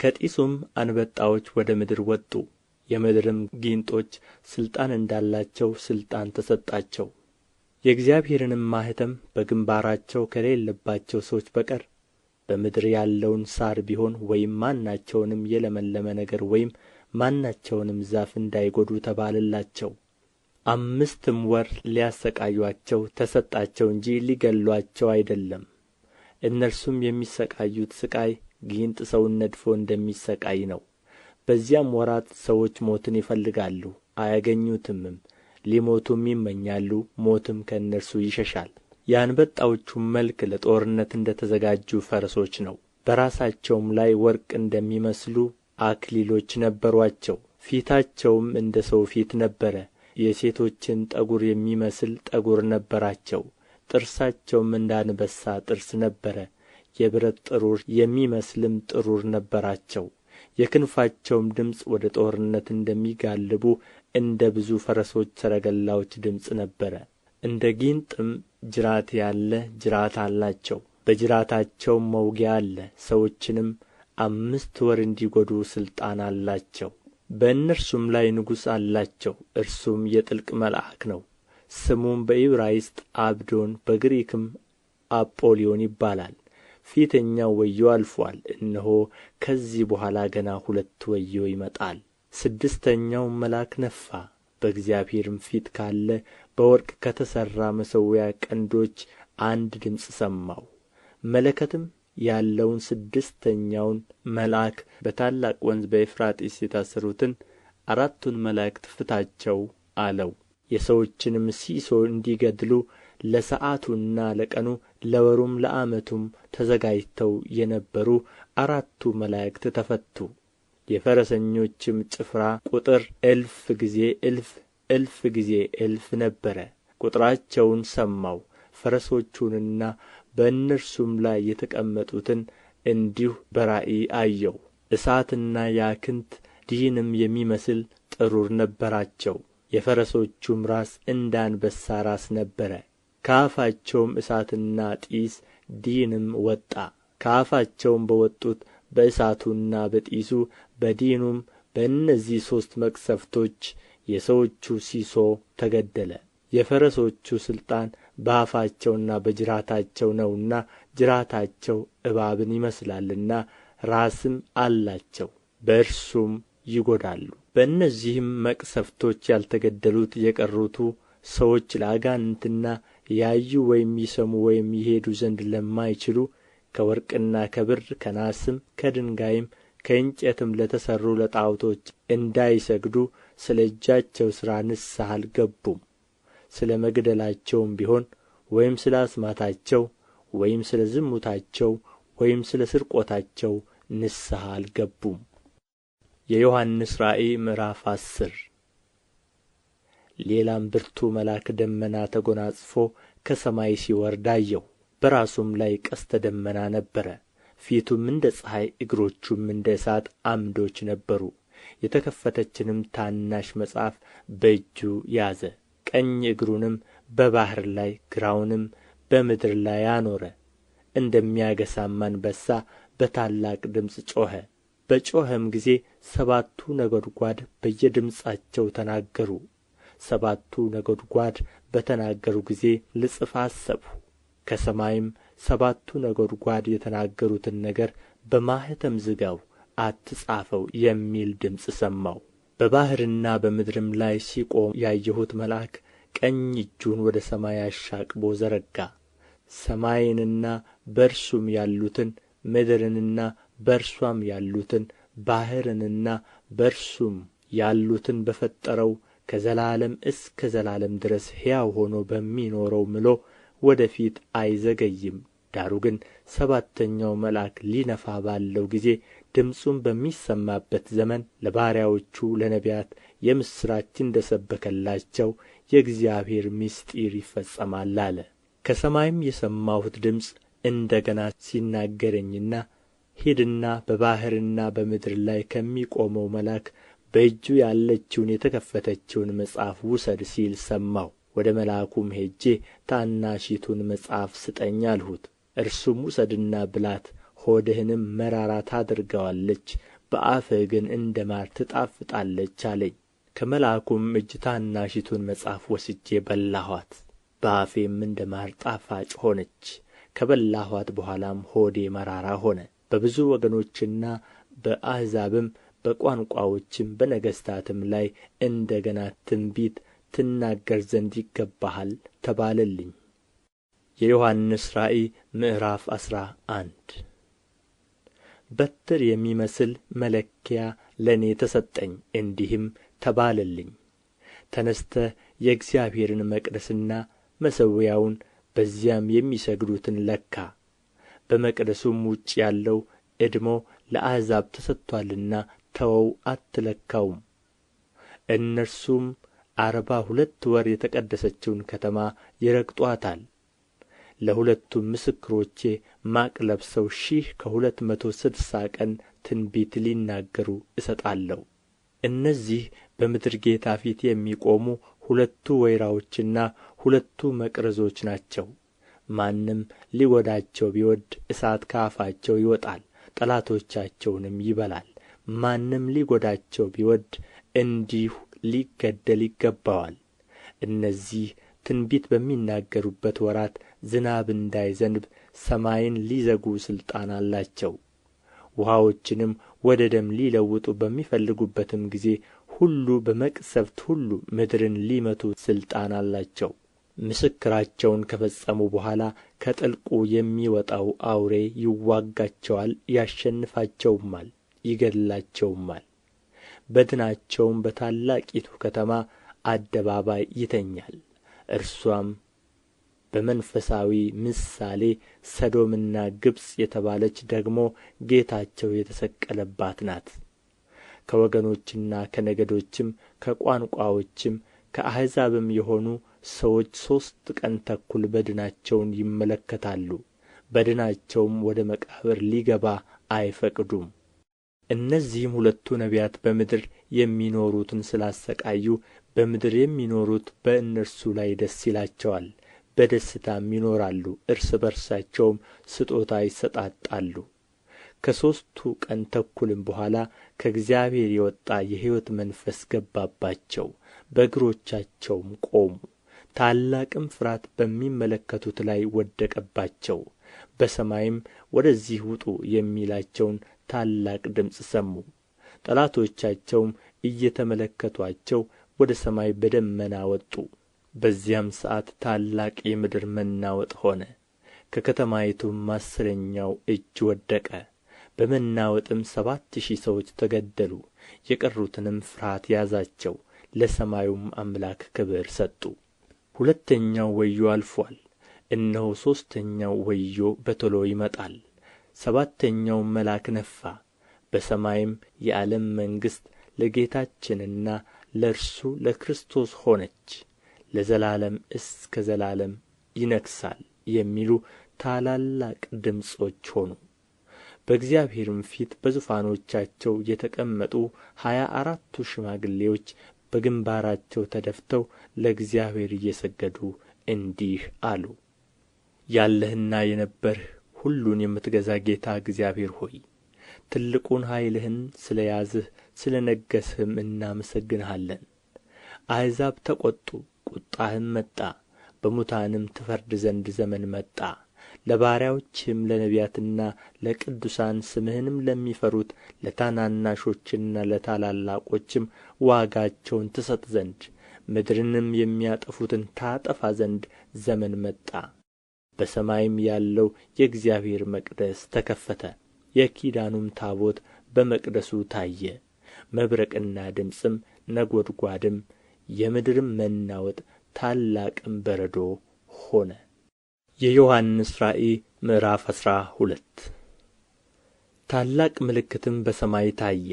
Speaker 1: ከጢሱም አንበጣዎች ወደ ምድር ወጡ። የምድርም ጊንጦች ሥልጣን እንዳላቸው ሥልጣን ተሰጣቸው። የእግዚአብሔርንም ማኅተም በግምባራቸው ከሌለባቸው ሰዎች በቀር በምድር ያለውን ሣር ቢሆን ወይም ማናቸውንም የለመለመ ነገር ወይም ማናቸውንም ዛፍ እንዳይጐዱ ተባለላቸው። 5 ወር ሊያሠቃዩአቸው ተሰጣቸው እንጂ ሊገድሉአቸው አይደለም። እነርሱም የሚሣቀዩት ሥቃይ ጊንጥ ሰውን ነድፎ እንደሚሣቀይ ነው። በዚያም ወራት ሰዎች ሞትን ይፈልጋሉ አያገኙትምም፣ ሊሞቱም ይመኛሉ፣ ሞትም ከእነርሱ ይሸሻል። የአንበጣዎቹም መልክ ለጦርነት እንደ ተዘጋጁ ፈረሶች ነው። በራሳቸውም ላይ ወርቅ እንደሚመስሉ አክሊሎች ነበሩአቸው። ፊታቸውም እንደ ሰው ፊት ነበረ። የሴቶችን ጠጕር የሚመስል ጠጕር ነበራቸው። ጥርሳቸውም እንደ አንበሳ ጥርስ ነበረ። የብረት ጥሩር የሚመስልም ጥሩር ነበራቸው። የክንፋቸውም ድምፅ ወደ ጦርነት እንደሚጋልቡ እንደ ብዙ ፈረሶች ሰረገላዎች ድምፅ ነበረ። እንደ ጊንጥም ጅራት ያለ ጅራት አላቸው። በጅራታቸውም መውጊያ አለ። ሰዎችንም 5 ወር እንዲጐዱ ሥልጣን አላቸው። በእነርሱም ላይ ንጉሥ አላቸው። እርሱም የጥልቅ መልአክ ነው። ስሙም በዕብራይስጥ አብዶን በግሪክም አጶልዮን ይባላል። ፊተኛው ወዮ አልፎአል፣ እነሆ ከዚህ በኋላ ገና 2 ወዮ ይመጣል። ስድስተኛውም መልአክ ነፋ። በእግዚአብሔርም ፊት ካለ በወርቅ ከተሠራ መሠዊያ ቀንዶች አንድ ድምፅ ሰማሁ። መለከትም ያለውን ስድስተኛውን መልአክ በታላቅ ወንዝ በኤፍራጥስ የታሰሩትን 4ቱን መላእክት ፍታቸው አለው። የሰዎችንም ሲሶ እንዲገድሉ ለሰዓቱና ለቀኑ ለወሩም ለዓመቱም ተዘጋጅተው የነበሩ 4ቱ መላእክት ተፈቱ። የፈረሰኞችም ጭፍራ ቍጥር 1000 ጊዜ 1000 1000 ጊዜ 1000 ነበረ። ቍጥራቸውን ሰማሁ። ፈረሶቹንና በእነርሱም ላይ የተቀመጡትን እንዲሁ በራእይ አየሁ። እሳትና ያክንት ዲንም የሚመስል ጥሩር ነበራቸው። የፈረሶቹም ራስ እንደ አንበሳ ራስ ነበረ። ከአፋቸውም እሳትና ጢስ ዲንም ወጣ። ከአፋቸውም በወጡት በእሳቱና በጢሱ በዲኑም በእነዚህ 3 መቅሰፍቶች የሰዎቹ ሲሶ ተገደለ። የፈረሶቹ ሥልጣን በአፋቸውና በጅራታቸው ነውና ጅራታቸው እባብን ይመስላልና ራስም አላቸው፣ በእርሱም ይጐዳሉ። በእነዚህም መቅሰፍቶች ያልተገደሉት የቀሩቱ ሰዎች ለአጋንንትና ያዩ ወይም ይሰሙ ወይም ይሄዱ ዘንድ ለማይችሉ ከወርቅና ከብር ከናስም ከድንጋይም ከእንጨትም ለተሠሩ ለጣዖቶች እንዳይሰግዱ ስለ እጃቸው ሥራ ንስሐ አልገቡም። ስለ መግደላቸውም ቢሆን ወይም ስለ አስማታቸው ወይም ስለ ዝሙታቸው ወይም ስለ ስርቆታቸው ንስሐ አልገቡም። የዮሐንስ ራእይ ምዕራፍ 10። ሌላም ብርቱ መልአክ ደመና ተጐናጽፎ ከሰማይ ሲወርድ አየሁ። በራሱም ላይ ቀስተ ደመና ነበረ። ፊቱም እንደ ፀሐይ እግሮቹም እንደ እሳት ዓምዶች ነበሩ። የተከፈተችንም ታናሽ መጽሐፍ በእጁ ያዘ። ቀኝ እግሩንም በባሕር ላይ ግራውንም በምድር ላይ አኖረ። እንደሚያገሣም አንበሳ በታላቅ ድምፅ ጮኸ። በጮኸም ጊዜ ሰባቱ ነጐድጓድ በየድምፃቸው ተናገሩ። ሰባቱ ነጐድጓድ በተናገሩ ጊዜ ልጽፍ አሰብሁ። ከሰማይም ሰባቱ ነጐድጓድ የተናገሩትን ነገር በማኅተም ዝጋው፣ አትጻፈው የሚል ድምፅ ሰማሁ። በባሕርና በምድርም ላይ ሲቆም ያየሁት መልአክ ቀኝ እጁን ወደ ሰማይ አሻቅቦ ዘረጋ። ሰማይንና በእርሱም ያሉትን፣ ምድርንና በእርሷም ያሉትን፣ ባሕርንና በእርሱም ያሉትን በፈጠረው ከዘላለም እስከ ዘላለም ድረስ ሕያው ሆኖ በሚኖረው ምሎ ወደ ፊት አይዘገይም። ዳሩ ግን ሰባተኛው መልአክ ሊነፋ ባለው ጊዜ ድምፁም በሚሰማበት ዘመን ለባሪያዎቹ ለነቢያት የምሥራች እንደ ሰበከላቸው የእግዚአብሔር ምሥጢር ይፈጸማል አለ። ከሰማይም የሰማሁት ድምፅ እንደ ገና ሲናገረኝና ሂድና በባሕርና በምድር ላይ ከሚቆመው መልአክ በእጁ ያለችውን የተከፈተችውን መጽሐፍ ውሰድ ሲል ሰማሁ። ወደ መልአኩም ሄጄ ታናሺቱን መጽሐፍ ስጠኝ አልሁት። እርሱም ውሰድና ብላት፣ ሆድህንም መራራ ታደርገዋለች፣ በአፍህ ግን እንደ ማር ትጣፍጣለች አለኝ። ከመልአኩም እጅ ታናሺቱን መጽሐፍ ወስጄ በላኋት፣ በአፌም እንደ ማር ጣፋጭ ሆነች። ከበላኋት በኋላም ሆዴ መራራ ሆነ። በብዙ ወገኖችና በአሕዛብም በቋንቋዎችም በነገሥታትም ላይ እንደ ገና ትንቢት ትናገር ዘንድ ይገባሃል ተባለልኝ። የዮሐንስ ራእይ ምዕራፍ 11 በትር የሚመስል መለኪያ ለእኔ ተሰጠኝ፣ እንዲህም ተባለልኝ፣ ተነሥተህ የእግዚአብሔርን መቅደስና መሠዊያውን በዚያም የሚሰግዱትን ለካ። በመቅደሱም ውጭ ያለው እድሞ ለአሕዛብ ተሰጥቶአልና ተወው፣ አትለካውም። እነርሱም 42 ወር የተቀደሰችውን ከተማ ይረግጡአታል። ለሁለቱም ምስክሮቼ ማቅ ለብሰው 1260 ቀን ትንቢት ሊናገሩ እሰጣለሁ። እነዚህ በምድር ጌታ ፊት የሚቆሙ ሁለቱ ወይራዎችና ሁለቱ መቅረዞች ናቸው። ማንም ሊጐዳቸው ቢወድ እሳት ከአፋቸው ይወጣል፣ ጠላቶቻቸውንም ይበላል። ማንም ሊጐዳቸው ቢወድ እንዲሁ ሊገደል ይገባዋል። እነዚህ ትንቢት በሚናገሩበት ወራት ዝናብ እንዳይዘንብ ሰማይን ሊዘጉ ሥልጣን አላቸው። ውኃዎችንም ወደ ደም ሊለውጡ በሚፈልጉበትም ጊዜ ሁሉ በመቅሰፍት ሁሉ ምድርን ሊመቱ ሥልጣን አላቸው። ምስክራቸውን ከፈጸሙ በኋላ ከጥልቁ የሚወጣው አውሬ ይዋጋቸዋል፣ ያሸንፋቸውማል፣ ይገድላቸውማል። በድናቸውም በታላቂቱ ከተማ አደባባይ ይተኛል። እርሷም በመንፈሳዊ ምሳሌ ሰዶምና ግብጽ የተባለች ደግሞ ጌታቸው የተሰቀለባት ናት። ከወገኖችና ከነገዶችም ከቋንቋዎችም ከአሕዛብም የሆኑ ሰዎች 3 ቀን ተኩል በድናቸውን ይመለከታሉ፣ በድናቸውም ወደ መቃብር ሊገባ አይፈቅዱም። እነዚህም ሁለቱ ነቢያት በምድር የሚኖሩትን ስላሰቃዩ በምድር የሚኖሩት በእነርሱ ላይ ደስ ይላቸዋል፣ በደስታም ይኖራሉ፣ እርስ በርሳቸውም ስጦታ ይሰጣጣሉ። ከሦስቱ ቀን ተኩልም በኋላ ከእግዚአብሔር የወጣ የሕይወት መንፈስ ገባባቸው፣ በእግሮቻቸውም ቆሙ። ታላቅም ፍርሃት በሚመለከቱት ላይ ወደቀባቸው። በሰማይም ወደዚህ ውጡ የሚላቸውን ታላቅ ድምፅ ሰሙ። ጠላቶቻቸውም እየተመለከቱአቸው ወደ ሰማይ በደመና ወጡ። በዚያም ሰዓት ታላቅ የምድር መናወጥ ሆነ። ከከተማይቱም 10ኛው እጅ ወደቀ። በመናወጥም 7,000 ሰዎች ተገደሉ። የቀሩትንም ፍርሃት ያዛቸው፣ ለሰማዩም አምላክ ክብር ሰጡ። ሁለተኛው ወዮ አልፎአል፣ እነሆ ሦስተኛው ወዮ በቶሎ ይመጣል። 7ተኛውም መልአክ ነፋ፣ በሰማይም የዓለም መንግሥት ለጌታችንና ለእርሱ ለክርስቶስ ሆነች፣ ለዘላለም እስከ ዘላለም ይነግሣል የሚሉ ታላላቅ ድምፆች ሆኑ። በእግዚአብሔርም ፊት በዙፋኖቻቸው የተቀመጡ 24ቱ ሽማግሌዎች በግምባራቸው ተደፍተው ለእግዚአብሔር እየሰገዱ እንዲህ አሉ። ያለህና የነበርህ ሁሉን የምትገዛ ጌታ እግዚአብሔር ሆይ ትልቁን ኃይልህን ስለ ያዝህ ስለ ነገሥህም እናመሰግንሃለን። አሕዛብ ተቈጡ፣ ቍጣህም መጣ፣ በሙታንም ትፈርድ ዘንድ ዘመን መጣ። ለባሪያዎችህም ለነቢያትና ለቅዱሳን ስምህንም ለሚፈሩት ለታናናሾችና ለታላላቆችም ዋጋቸውን ትሰጥ ዘንድ ምድርንም የሚያጠፉትን ታጠፋ ዘንድ ዘመን መጣ። በሰማይም ያለው የእግዚአብሔር መቅደስ ተከፈተ፣ የኪዳኑም ታቦት በመቅደሱ ታየ። መብረቅና ድምፅም ነጐድጓድም የምድርም መናወጥ ታላቅም በረዶ ሆነ። የዮሐንስ ራእይ ምዕራፍ 12 ታላቅ ምልክትም በሰማይ ታየ።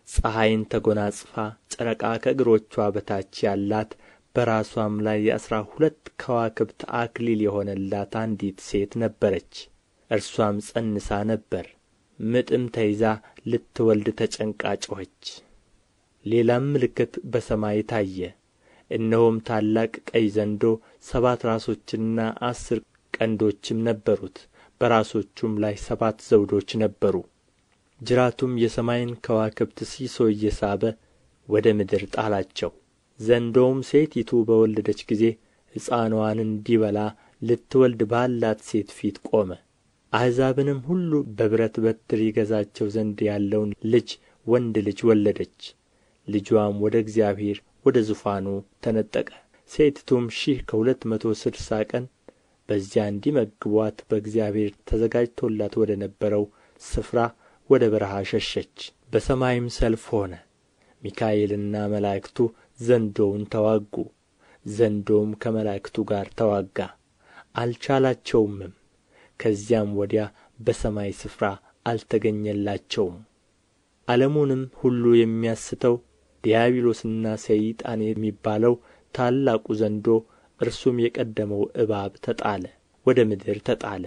Speaker 1: ፀሐይን ተጐናጽፋ ጨረቃ ከእግሮችዋ በታች ያላት በራስዋም ላይ የ12 ከዋክብት አክሊል የሆነላት አንዲት ሴት ነበረች። እርሷም ፀንሳ ነበር፣ ምጥም ተይዛ ልትወልድ ተጨንቃ ጮኸች። ሌላም ምልክት በሰማይ ታየ። እነሆም ታላቅ ቀይ ዘንዶ 7 ራሶችና 10 ቀንዶችም ነበሩት፣ በራሶቹም ላይ 7 ዘውዶች ነበሩ። ጅራቱም የሰማይን ከዋክብት ሲሶ እየሳበ ወደ ምድር ጣላቸው። ዘንዶውም ሴቲቱ በወለደች ጊዜ ሕፃንዋን እንዲበላ ልትወልድ ባላት ሴት ፊት ቆመ። አሕዛብንም ሁሉ በብረት በትር ይገዛቸው ዘንድ ያለውን ልጅ ወንድ ልጅ ወለደች። ልጅዋም ወደ እግዚአብሔር ወደ ዙፋኑ ተነጠቀ። ሴቲቱም 1260 ቀን በዚያ እንዲመግቡአት በእግዚአብሔር ተዘጋጅቶላት ወደ ነበረው ስፍራ ወደ በረሃ ሸሸች። በሰማይም ሰልፍ ሆነ። ሚካኤልና መላእክቱ ዘንዶውን ተዋጉ። ዘንዶውም ከመላእክቱ ጋር ተዋጋ፣ አልቻላቸውምም። ከዚያም ወዲያ በሰማይ ስፍራ አልተገኘላቸውም። ዓለሙንም ሁሉ የሚያስተው ዲያብሎስና ሰይጣን የሚባለው ታላቁ ዘንዶ እርሱም የቀደመው እባብ ተጣለ፣ ወደ ምድር ተጣለ።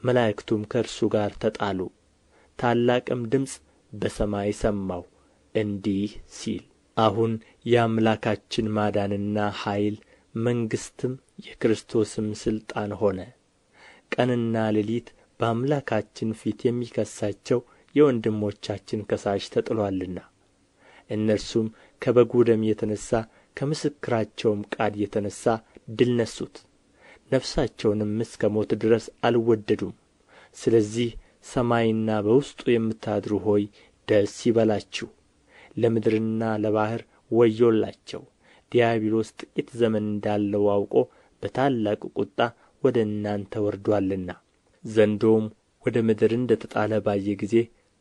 Speaker 1: መላእክቱም ከእርሱ ጋር ተጣሉ። ታላቅም ድምፅ በሰማይ ሰማሁ እንዲህ ሲል፣ አሁን የአምላካችን ማዳንና ኃይል መንግሥትም የክርስቶስም ሥልጣን ሆነ። ቀንና ሌሊት በአምላካችን ፊት የሚከሳቸው የወንድሞቻችን ከሳሽ ተጥሎአልና እነርሱም ከበጉ ደም የተነሣ ከምስክራቸውም ቃል የተነሣ ድል ነሡት፣ ነፍሳቸውንም እስከ ሞት ድረስ አልወደዱም። ስለዚህ ሰማይና በውስጡ የምታድሩ ሆይ ደስ ይበላችሁ፣ ለምድርና ለባሕር ወዮላቸው። ዲያብሎስ ጥቂት ዘመን እንዳለው አውቆ በታላቅ ቍጣ ወደ እናንተ ወርዶአልና። ዘንዶውም ወደ ምድር እንደ ተጣለ ባየ ጊዜ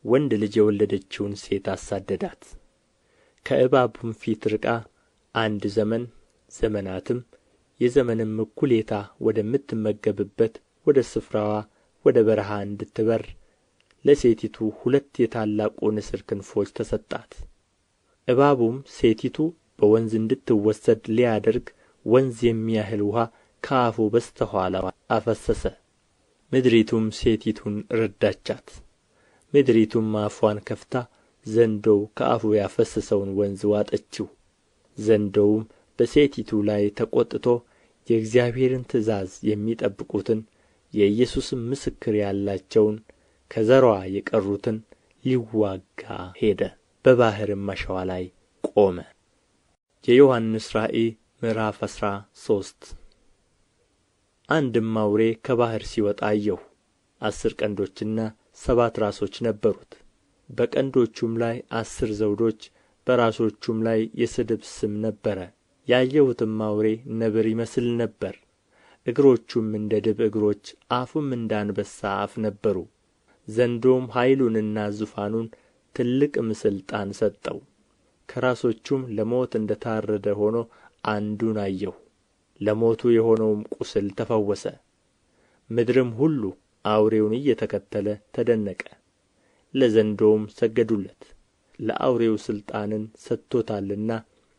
Speaker 1: ወንድ ልጅ የወለደችውን ሴት አሳደዳት። ከእባቡም ፊት ርቃ አንድ ዘመን ዘመናትም የዘመንም እኩሌታ ወደምትመገብበት ወደ ስፍራዋ ወደ በረሃ እንድትበር ለሴቲቱ 2 የታላቁ ንስር ክንፎች ተሰጣት። እባቡም ሴቲቱ በወንዝ እንድትወሰድ ሊያደርግ ወንዝ የሚያህል ውኃ ከአፉ በስተ ኋላዋ አፈሰሰ። ምድሪቱም ሴቲቱን ረዳቻት። ምድሪቱም አፍዋን ከፍታ ዘንዶው ከአፉ ያፈሰሰውን ወንዝ ዋጠችው። ዘንዶውም በሴቲቱ ላይ ተቈጥቶ የእግዚአብሔርን ትእዛዝ የሚጠብቁትን የኢየሱስም ምስክር ያላቸውን ከዘርዋ የቀሩትን ሊዋጋ ሄደ፣ በባሕርም አሸዋ ላይ ቆመ። የዮሐንስ ራእይ ምዕራፍ 13 አንድም አውሬ ከባሕር ሲወጣ አየሁ። 10 ቀንዶችና 7 ራሶች ነበሩት። በቀንዶቹም ላይ 10 ዘውዶች፣ በራሶቹም ላይ የስድብ ስም ነበረ። ያየሁትም አውሬ ነብር ይመስል ነበር። እግሮቹም እንደ ድብ እግሮች፣ አፉም እንደ አንበሳ አፍ ነበሩ። ዘንዶም ኃይሉንና ዙፋኑን ትልቅም ሥልጣን ሰጠው። ከራሶቹም ለሞት እንደ ታረደ ሆኖ አንዱን አየሁ። ለሞቱ የሆነውም ቍስል ተፈወሰ። ምድርም ሁሉ አውሬውን እየተከተለ ተደነቀ። ለዘንዶውም ሰገዱለት፣ ለአውሬው ሥልጣንን ሰጥቶታልና።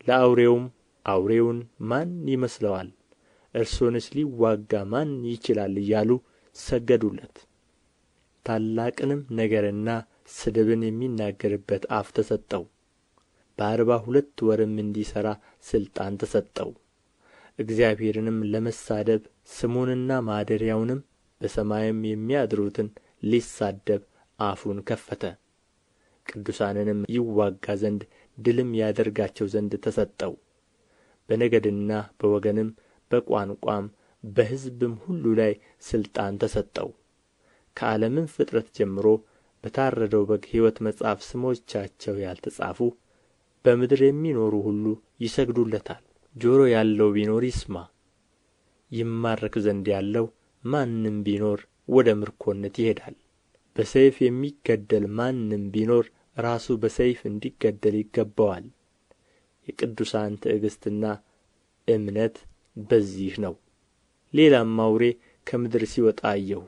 Speaker 1: ለአውሬውም አውሬውን ማን ይመስለዋል? እርሱንስ ሊዋጋ ማን ይችላል? እያሉ ሰገዱለት። ታላቅንም ነገርና ስድብን የሚናገርበት አፍ ተሰጠው። በ42 ወርም እንዲሠራ ሥልጣን ተሰጠው። እግዚአብሔርንም ለመሳደብ ስሙንና ማደሪያውንም በሰማይም የሚያድሩትን ሊሳደብ አፉን ከፈተ። ቅዱሳንንም ይዋጋ ዘንድ ድልም ያደርጋቸው ዘንድ ተሰጠው። በነገድና በወገንም በቋንቋም በሕዝብም ሁሉ ላይ ሥልጣን ተሰጠው። ከዓለምም ፍጥረት ጀምሮ በታረደው በግ ሕይወት መጽሐፍ ስሞቻቸው ያልተጻፉ በምድር የሚኖሩ ሁሉ ይሰግዱለታል። ጆሮ ያለው ቢኖር ይስማ። ይማረክ ዘንድ ያለው ማንም ቢኖር ወደ ምርኮነት ይሄዳል። በሰይፍ የሚገደል ማንም ቢኖር ራሱ በሰይፍ እንዲገደል ይገባዋል። የቅዱሳን ትዕግሥትና እምነት በዚህ ነው። ሌላም አውሬ ከምድር ሲወጣ አየሁ።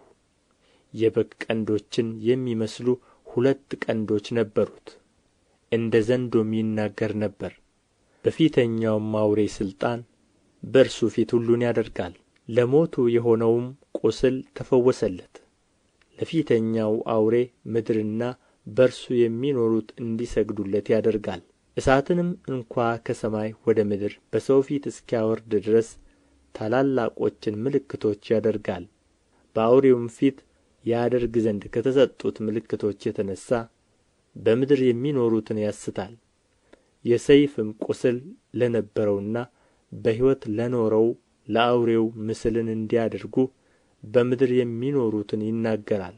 Speaker 1: የበግ ቀንዶችን የሚመስሉ 2 ቀንዶች ነበሩት፣ እንደ ዘንዶም ይናገር ነበር። በፊተኛውም አውሬ ሥልጣን በእርሱ ፊት ሁሉን ያደርጋል። ለሞቱ የሆነውም ቍስል ተፈወሰለት። ለፊተኛው አውሬ ምድርና በእርሱ የሚኖሩት እንዲሰግዱለት ያደርጋል። እሳትንም እንኳ ከሰማይ ወደ ምድር በሰው ፊት እስኪያወርድ ድረስ ታላላቆችን ምልክቶች ያደርጋል። በአውሬውም ፊት ያደርግ ዘንድ ከተሰጡት ምልክቶች የተነሣ በምድር የሚኖሩትን ያስታል። የሰይፍም ቍስል ለነበረውና በሕይወት ለኖረው ለአውሬው ምስልን እንዲያደርጉ በምድር የሚኖሩትን ይናገራል።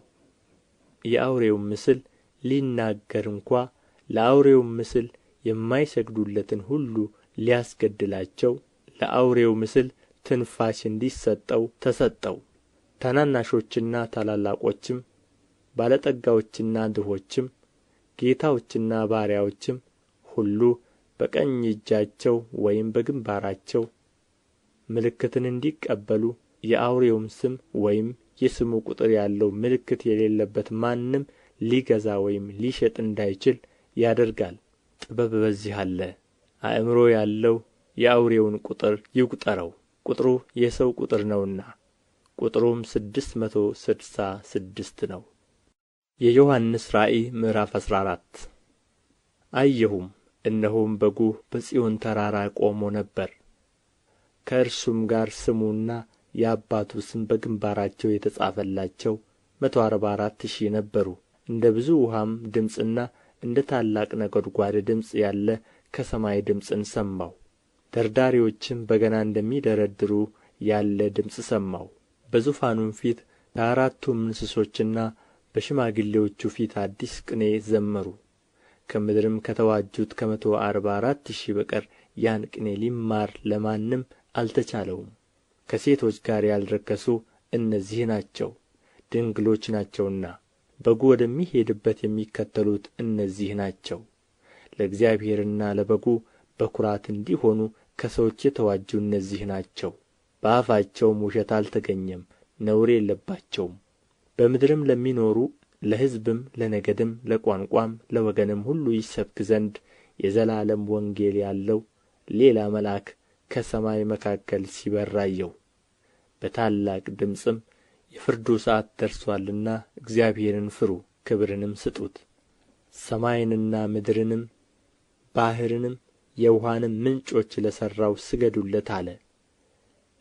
Speaker 1: የአውሬውም ምስል ሊናገር እንኳ ለአውሬውም ምስል የማይሰግዱለትን ሁሉ ሊያስገድላቸው ለአውሬው ምስል ትንፋሽ እንዲሰጠው ተሰጠው። ታናናሾችና ታላላቆችም፣ ባለጠጋዎችና ድሆችም፣ ጌታዎችና ባሪያዎችም ሁሉ በቀኝ እጃቸው ወይም በግንባራቸው ምልክትን እንዲቀበሉ የአውሬውም ስም ወይም የስሙ ቍጥር ያለው ምልክት የሌለበት ማንም ሊገዛ ወይም ሊሸጥ እንዳይችል ያደርጋል። ጥበብ በዚህ አለ። አእምሮ ያለው የአውሬውን ቍጥር ይቍጠረው፣ ቍጥሩ የሰው ቍጥር ነውና፣ ቍጥሩም 666 ነው። የዮሐንስ ራእይ ምዕራፍ 14 አየሁም፣ እነሆም በጉ በጽዮን ተራራ ቆሞ ነበር። ከእርሱም ጋር ስሙና የአባቱ ስም በግንባራቸው የተጻፈላቸው 144,000 ነበሩ። እንደ ብዙ ውኃም ድምፅና እንደ ታላቅ ነጐድጓድ ድምፅ ያለ ከሰማይ ድምፅን ሰማሁ። ደርዳሪዎችም በገና እንደሚደረድሩ ያለ ድምፅ ሰማሁ። በዙፋኑም ፊት ከአራቱም እንስሶችና በሽማግሌዎቹ ፊት አዲስ ቅኔ ዘመሩ። ከምድርም ከተዋጁት ከ144,000 በቀር ያን ቅኔ ሊማር ለማንም አልተቻለውም። ከሴቶች ጋር ያልረከሱ እነዚህ ናቸው፣ ድንግሎች ናቸውና። በጉ ወደሚሄድበት የሚከተሉት እነዚህ ናቸው። ለእግዚአብሔርና ለበጉ በኵራት እንዲሆኑ ከሰዎች የተዋጁ እነዚህ ናቸው። በአፋቸውም ውሸት አልተገኘም፣ ነውር የለባቸውም። በምድርም ለሚኖሩ ለሕዝብም ለነገድም ለቋንቋም ለወገንም ሁሉ ይሰብክ ዘንድ የዘላለም ወንጌል ያለው ሌላ መልአክ ከሰማይ መካከል ሲበርር አየሁ። በታላቅ ድምፅም የፍርዱ ሰዓት ደርሶአልና እግዚአብሔርን ፍሩ፣ ክብርንም ስጡት፣ ሰማይንና ምድርንም ባሕርንም የውኃንም ምንጮች ለሠራው ስገዱለት አለ።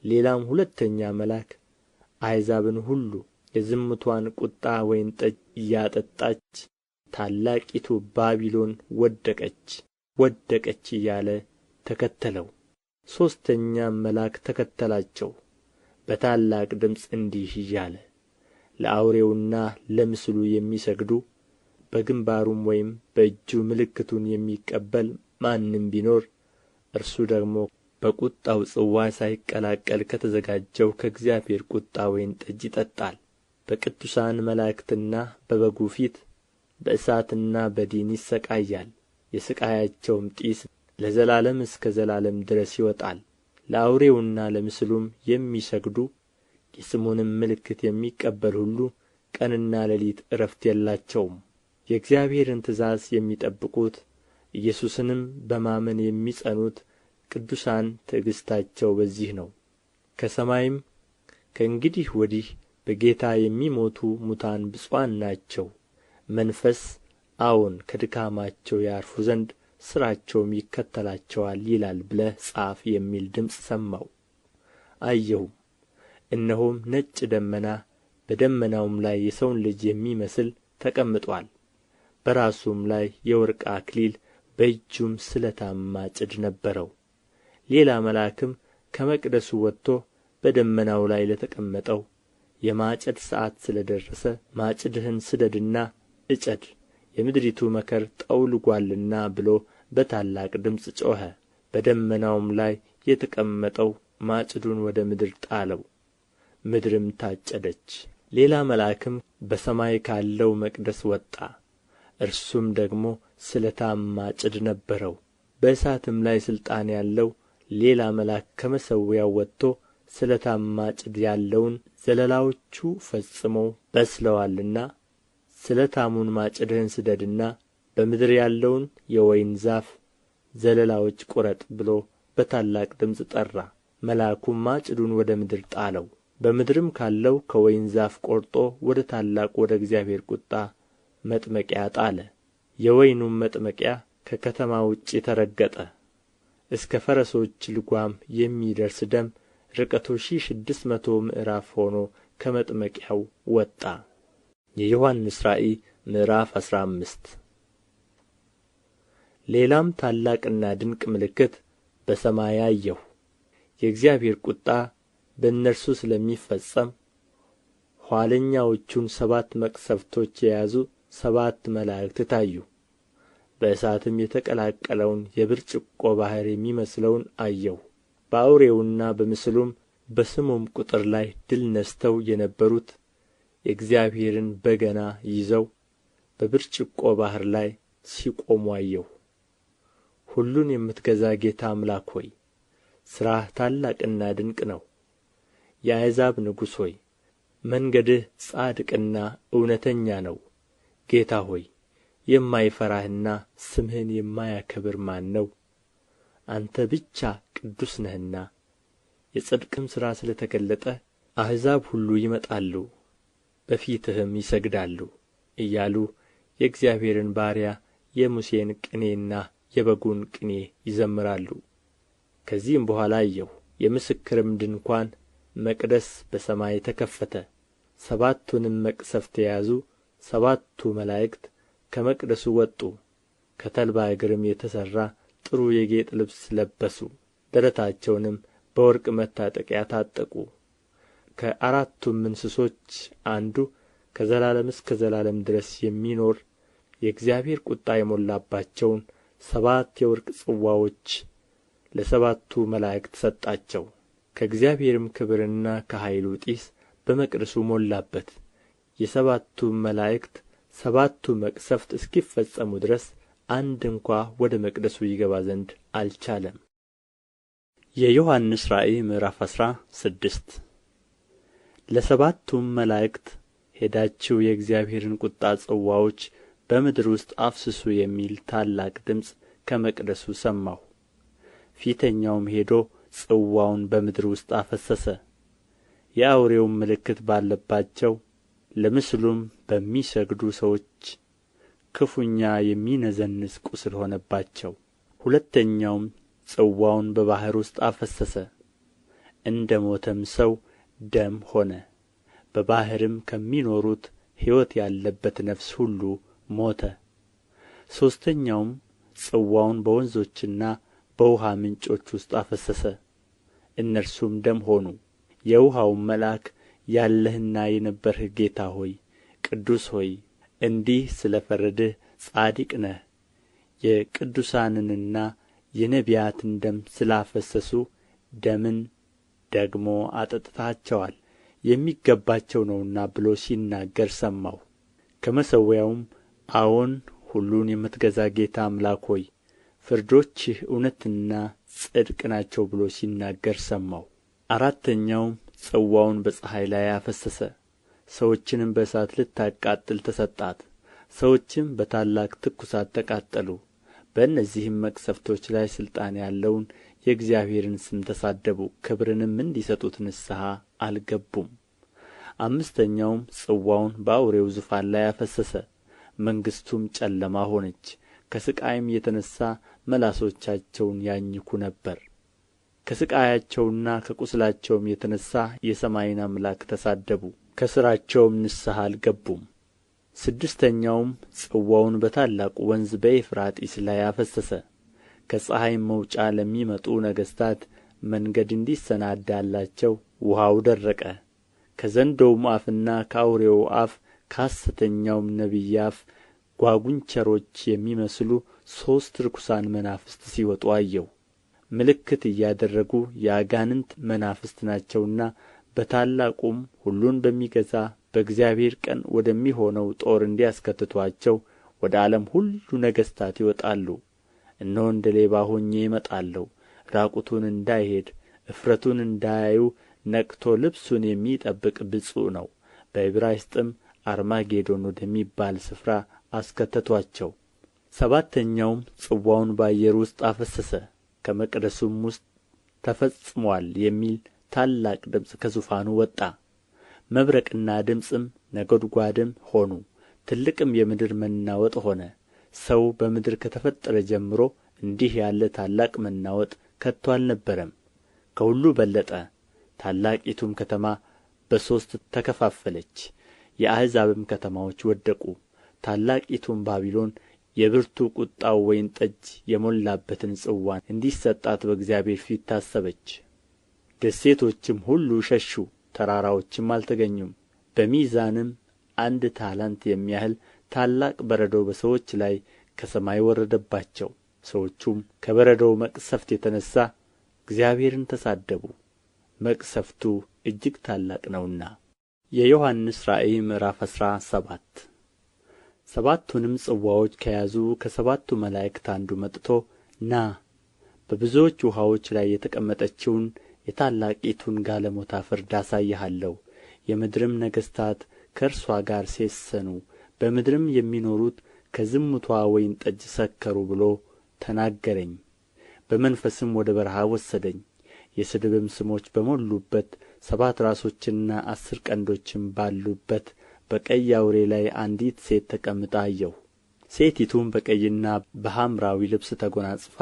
Speaker 1: ሌላም ሁለተኛ መልአክ አሕዛብን ሁሉ የዝሙትዋን ቍጣ ወይን ጠጅ እያጠጣች ታላቂቱ ባቢሎን ወደቀች ወደቀች እያለ ተከተለው። ሦስተኛም መልአክ ተከተላቸው በታላቅ ድምፅ እንዲህ እያለ፣ ለአውሬውና ለምስሉ የሚሰግዱ በግንባሩም ወይም በእጁ ምልክቱን የሚቀበል ማንም ቢኖር እርሱ ደግሞ በቍጣው ጽዋ ሳይቀላቀል ከተዘጋጀው ከእግዚአብሔር ቍጣ ወይን ጠጅ ይጠጣል። በቅዱሳን መላእክትና በበጉ ፊት በእሳትና በዲን ይሣቀያል። የሥቃያቸውም ጢስ ለዘላለም እስከ ዘላለም ድረስ ይወጣል። ለአውሬውና ለምስሉም የሚሰግዱ የስሙንም ምልክት የሚቀበል ሁሉ ቀንና ሌሊት ዕረፍት የላቸውም። የእግዚአብሔርን ትእዛዝ የሚጠብቁት ኢየሱስንም በማመን የሚጸኑት ቅዱሳን ትዕግሥታቸው በዚህ ነው። ከሰማይም ከእንግዲህ ወዲህ በጌታ የሚሞቱ ሙታን ብፁዓን ናቸው። መንፈስ አዎን ከድካማቸው ያርፉ ዘንድ ሥራቸውም ይከተላቸዋል ይላል ብለህ ጻፍ የሚል ድምፅ ሰማሁ። አየሁም፣ እነሆም ነጭ ደመና፣ በደመናውም ላይ የሰውን ልጅ የሚመስል ተቀምጦአል። በራሱም ላይ የወርቅ አክሊል፣ በእጁም ስለታም ማጭድ ነበረው። ሌላ መልአክም ከመቅደሱ ወጥቶ በደመናው ላይ ለተቀመጠው የማጨድ ሰዓት ስለ ደረሰ ማጭድህን ስደድና እጨድ፣ የምድሪቱ መከር ጠውልጓልና ብሎ በታላቅ ድምፅ ጮኸ። በደመናውም ላይ የተቀመጠው ማጭዱን ወደ ምድር ጣለው፣ ምድርም ታጨደች። ሌላ መልአክም በሰማይ ካለው መቅደስ ወጣ። እርሱም ደግሞ ስለታም ማጭድ ነበረው። በእሳትም ላይ ሥልጣን ያለው ሌላ መልአክ ከመሠዊያው ወጥቶ ስለታም ማጭድ ያለውን ዘለላዎቹ ፈጽመው በስለዋልና ስለታሙን ማጭድህን ስደድና በምድር ያለውን የወይን ዛፍ ዘለላዎች ቍረጥ ብሎ በታላቅ ድምፅ ጠራ። መልአኩም ማጭዱን ወደ ምድር ጣለው። በምድርም ካለው ከወይን ዛፍ ቈርጦ ወደ ታላቁ ወደ እግዚአብሔር ቍጣ መጥመቂያ ጣለ። የወይኑም መጥመቂያ ከከተማ ውጭ ተረገጠ። እስከ ፈረሶች ልጓም የሚደርስ ደም ርቀቱ 1600 ምዕራፍ ሆኖ ከመጥመቂያው ወጣ። የዮሐንስ ራእይ ምዕራፍ 15 ሌላም ታላቅና ድንቅ ምልክት በሰማይ አየሁ። የእግዚአብሔር ቍጣ በእነርሱ ስለሚፈጸም ኋለኛዎቹን 7 መቅሰፍቶች የያዙ 7 መላእክት ታዩ። በእሳትም የተቀላቀለውን የብርጭቆ ባሕር የሚመስለውን አየሁ። በአውሬውና በምስሉም በስሙም ቍጥር ላይ ድል ነሥተው የነበሩት የእግዚአብሔርን በገና ይዘው በብርጭቆ ባሕር ላይ ሲቆሙ አየሁ። ሁሉን የምትገዛ ጌታ አምላክ ሆይ ሥራህ ታላቅና ድንቅ ነው። የአሕዛብ ንጉሥ ሆይ መንገድህ ጻድቅና እውነተኛ ነው። ጌታ ሆይ የማይፈራህና ስምህን የማያከብር ማን ነው? አንተ ብቻ ቅዱስ ነህና። የጽድቅም ሥራ ስለ ተገለጠ አሕዛብ ሁሉ ይመጣሉ በፊትህም ይሰግዳሉ እያሉ የእግዚአብሔርን ባሪያ የሙሴን ቅኔና የበጉን ቅኔ ይዘምራሉ። ከዚህም በኋላ አየሁ፣ የምስክርም ድንኳን መቅደስ በሰማይ ተከፈተ። 7ቱንም መቅሰፍት የያዙ 7ቱ መላእክት ከመቅደሱ ወጡ። ከተልባ እግርም የተሠራ ጥሩ የጌጥ ልብስ ለበሱ። ደረታቸውንም በወርቅ መታጠቂያ ታጠቁ። ከአራቱም እንስሶች አንዱ ከዘላለም እስከ ዘላለም ድረስ የሚኖር የእግዚአብሔር ቍጣ የሞላባቸውን 7 የወርቅ ጽዋዎች ለ7ቱ መላእክት ሰጣቸው። ከእግዚአብሔርም ክብርና ከኃይሉ ጢስ በመቅደሱ ሞላበት። የ7ቱም መላእክት 7ቱ መቅሰፍት እስኪፈጸሙ ድረስ አንድ እንኳ ወደ መቅደሱ ይገባ ዘንድ አልቻለም። የዮሐንስ ራእይ ምዕራፍ 16 ለ7ቱም መላእክት ሄዳችሁ የእግዚአብሔርን ቍጣ ጽዋዎች በምድር ውስጥ አፍስሱ የሚል ታላቅ ድምፅ ከመቅደሱ ሰማሁ። ፊተኛውም ሄዶ ጽዋውን በምድር ውስጥ አፈሰሰ። የአውሬውም ምልክት ባለባቸው ለምስሉም በሚሰግዱ ሰዎች ክፉኛ የሚነዘንዝ ቍስል ሆነባቸው። ሁለተኛውም ጽዋውን በባሕር ውስጥ አፈሰሰ፣ እንደ ሞተም ሰው ደም ሆነ። በባሕርም ከሚኖሩት ሕይወት ያለበት ነፍስ ሁሉ ሞተ። ሦስተኛውም ጽዋውን በወንዞችና በውኃ ምንጮች ውስጥ አፈሰሰ፣ እነርሱም ደም ሆኑ። የውኃውም መልአክ ያለህና የነበርህ ጌታ ሆይ ቅዱስ ሆይ እንዲህ ስለ ፈረድህ ጻድቅ ነህ። የቅዱሳንንና የነቢያትን ደም ስላፈሰሱ ደምን ደግሞ አጠጥተሃቸዋል፣ የሚገባቸው ነውና ብሎ ሲናገር ሰማሁ። ከመሠዊያውም አዎን ሁሉን የምትገዛ ጌታ አምላክ ሆይ ፍርዶችህ እውነትና ጽድቅ ናቸው ብሎ ሲናገር ሰማሁ። አራተኛውም ጽዋውን በፀሐይ ላይ አፈሰሰ፣ ሰዎችንም በእሳት ልታቃጥል ተሰጣት። ሰዎችም በታላቅ ትኩሳት ተቃጠሉ። በእነዚህም መቅሰፍቶች ላይ ሥልጣን ያለውን የእግዚአብሔርን ስም ተሳደቡ፣ ክብርንም እንዲሰጡት ንስሐ አልገቡም። አምስተኛውም ጽዋውን በአውሬው ዙፋን ላይ አፈሰሰ። መንግሥቱም ጨለማ ሆነች፣ ከሥቃይም የተነሣ መላሶቻቸውን ያኝኩ ነበር። ከሥቃያቸውና ከቍስላቸውም የተነሣ የሰማይን አምላክ ተሳደቡ፣ ከሥራቸውም ንስሐ አልገቡም። ስድስተኛውም ጽዋውን በታላቁ ወንዝ በኤፍራጢስ ላይ አፈሰሰ። ከፀሐይም መውጫ ለሚመጡ ነገሥታት መንገድ እንዲሰናዳላቸው ውኃው ደረቀ። ከዘንዶውም አፍና ከአውሬው አፍ ከሐሰተኛውም ነቢይ አፍ ጓጕንቸሮች የሚመስሉ ሦስት ርኩሳን መናፍስት ሲወጡ አየሁ። ምልክት እያደረጉ የአጋንንት መናፍስት ናቸውና በታላቁም ሁሉን በሚገዛ በእግዚአብሔር ቀን ወደሚሆነው ጦር እንዲያስከትቱአቸው ወደ ዓለም ሁሉ ነገሥታት ይወጣሉ። እነሆ እንደ ሌባ ሆኜ እመጣለሁ። ራቁቱን እንዳይሄድ እፍረቱን እንዳያዩ ነቅቶ ልብሱን የሚጠብቅ ብፁዕ ነው። በዕብራይስጥም አርማጌዶን ወደሚባል ስፍራ አስከተቱአቸው። ሰባተኛውም ጽዋውን በአየር ውስጥ አፈሰሰ። ከመቅደሱም ውስጥ ተፈጽሞአል የሚል ታላቅ ድምፅ ከዙፋኑ ወጣ። መብረቅና ድምፅም ነጐድጓድም ሆኑ። ትልቅም የምድር መናወጥ ሆነ። ሰው በምድር ከተፈጠረ ጀምሮ እንዲህ ያለ ታላቅ መናወጥ ከቶ አልነበረም። ከሁሉ በለጠ። ታላቂቱም ከተማ በሦስት ተከፋፈለች፣ የአሕዛብም ከተማዎች ወደቁ። ታላቂቱም ባቢሎን የብርቱ ቍጣው ወይን ጠጅ የሞላበትን ጽዋ እንዲሰጣት በእግዚአብሔር ፊት ታሰበች። ደሴቶችም ሁሉ ሸሹ፣ ተራራዎችም አልተገኙም። በሚዛንም 1 ታላንት የሚያህል ታላቅ በረዶ በሰዎች ላይ ከሰማይ ወረደባቸው። ሰዎቹም ከበረዶው መቅሰፍት የተነሣ እግዚአብሔርን ተሳደቡ፣ መቅሰፍቱ እጅግ ታላቅ ነውና። የዮሐንስ ራእይ ምዕራፍ 17 ሰባቱንም ጽዋዎች ከያዙ ከሰባቱ መላእክት አንዱ መጥቶ ና በብዙዎች ውኃዎች ላይ የተቀመጠችውን የታላቂቱን ጋለሞታ ፍርድ አሳይሃለሁ። የምድርም ነገሥታት ከእርሷ ጋር ሴሰኑ፣ በምድርም የሚኖሩት ከዝሙትዋ ወይን ጠጅ ሰከሩ ብሎ ተናገረኝ። በመንፈስም ወደ በረሃ ወሰደኝ። የስድብም ስሞች በሞሉበት 7 ራሶችና 10 ቀንዶችም ባሉበት በቀይ አውሬ ላይ አንዲት ሴት ተቀምጣ አየሁ። ሴቲቱም በቀይና በሐምራዊ ልብስ ተጐናጽፋ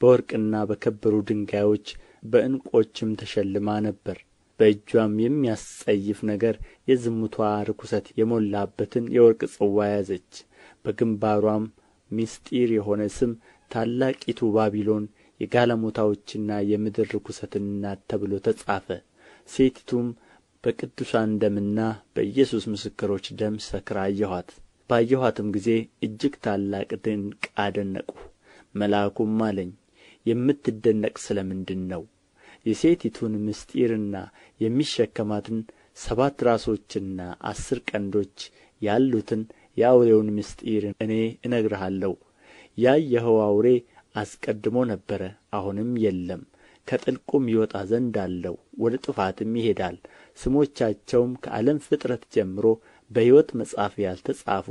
Speaker 1: በወርቅና በከበሩ ድንጋዮች በዕንቈችም ተሸልማ ነበር። በእጇም የሚያስጸይፍ ነገር የዝሙቷ ርኵሰት የሞላበትን የወርቅ ጽዋ ያዘች። በግንባሯም ምስጢር የሆነ ስም ታላቂቱ ባቢሎን የጋለሞታዎችና የምድር ርኵሰት እናት ተብሎ ተጻፈ። ሴቲቱም በቅዱሳን ደምና በኢየሱስ ምስክሮች ደም ሰክራ አየኋት። ባየኋትም ጊዜ እጅግ ታላቅ ድንቅ አደነቅሁ። መልአኩም አለኝ፣ የምትደነቅ ስለ ምንድር ነው? የሴቲቱን ምስጢርና የሚሸከማትን 7 ራሶችና 10 ቀንዶች ያሉትን የአውሬውን ምስጢር እኔ እነግርሃለሁ። ያየኸው አውሬ አስቀድሞ ነበረ፣ አሁንም የለም፣ ከጥልቁም ይወጣ ዘንድ አለው፣ ወደ ጥፋትም ይሄዳል። ስሞቻቸውም ከዓለም ፍጥረት ጀምሮ በሕይወት መጽሐፍ ያልተጻፉ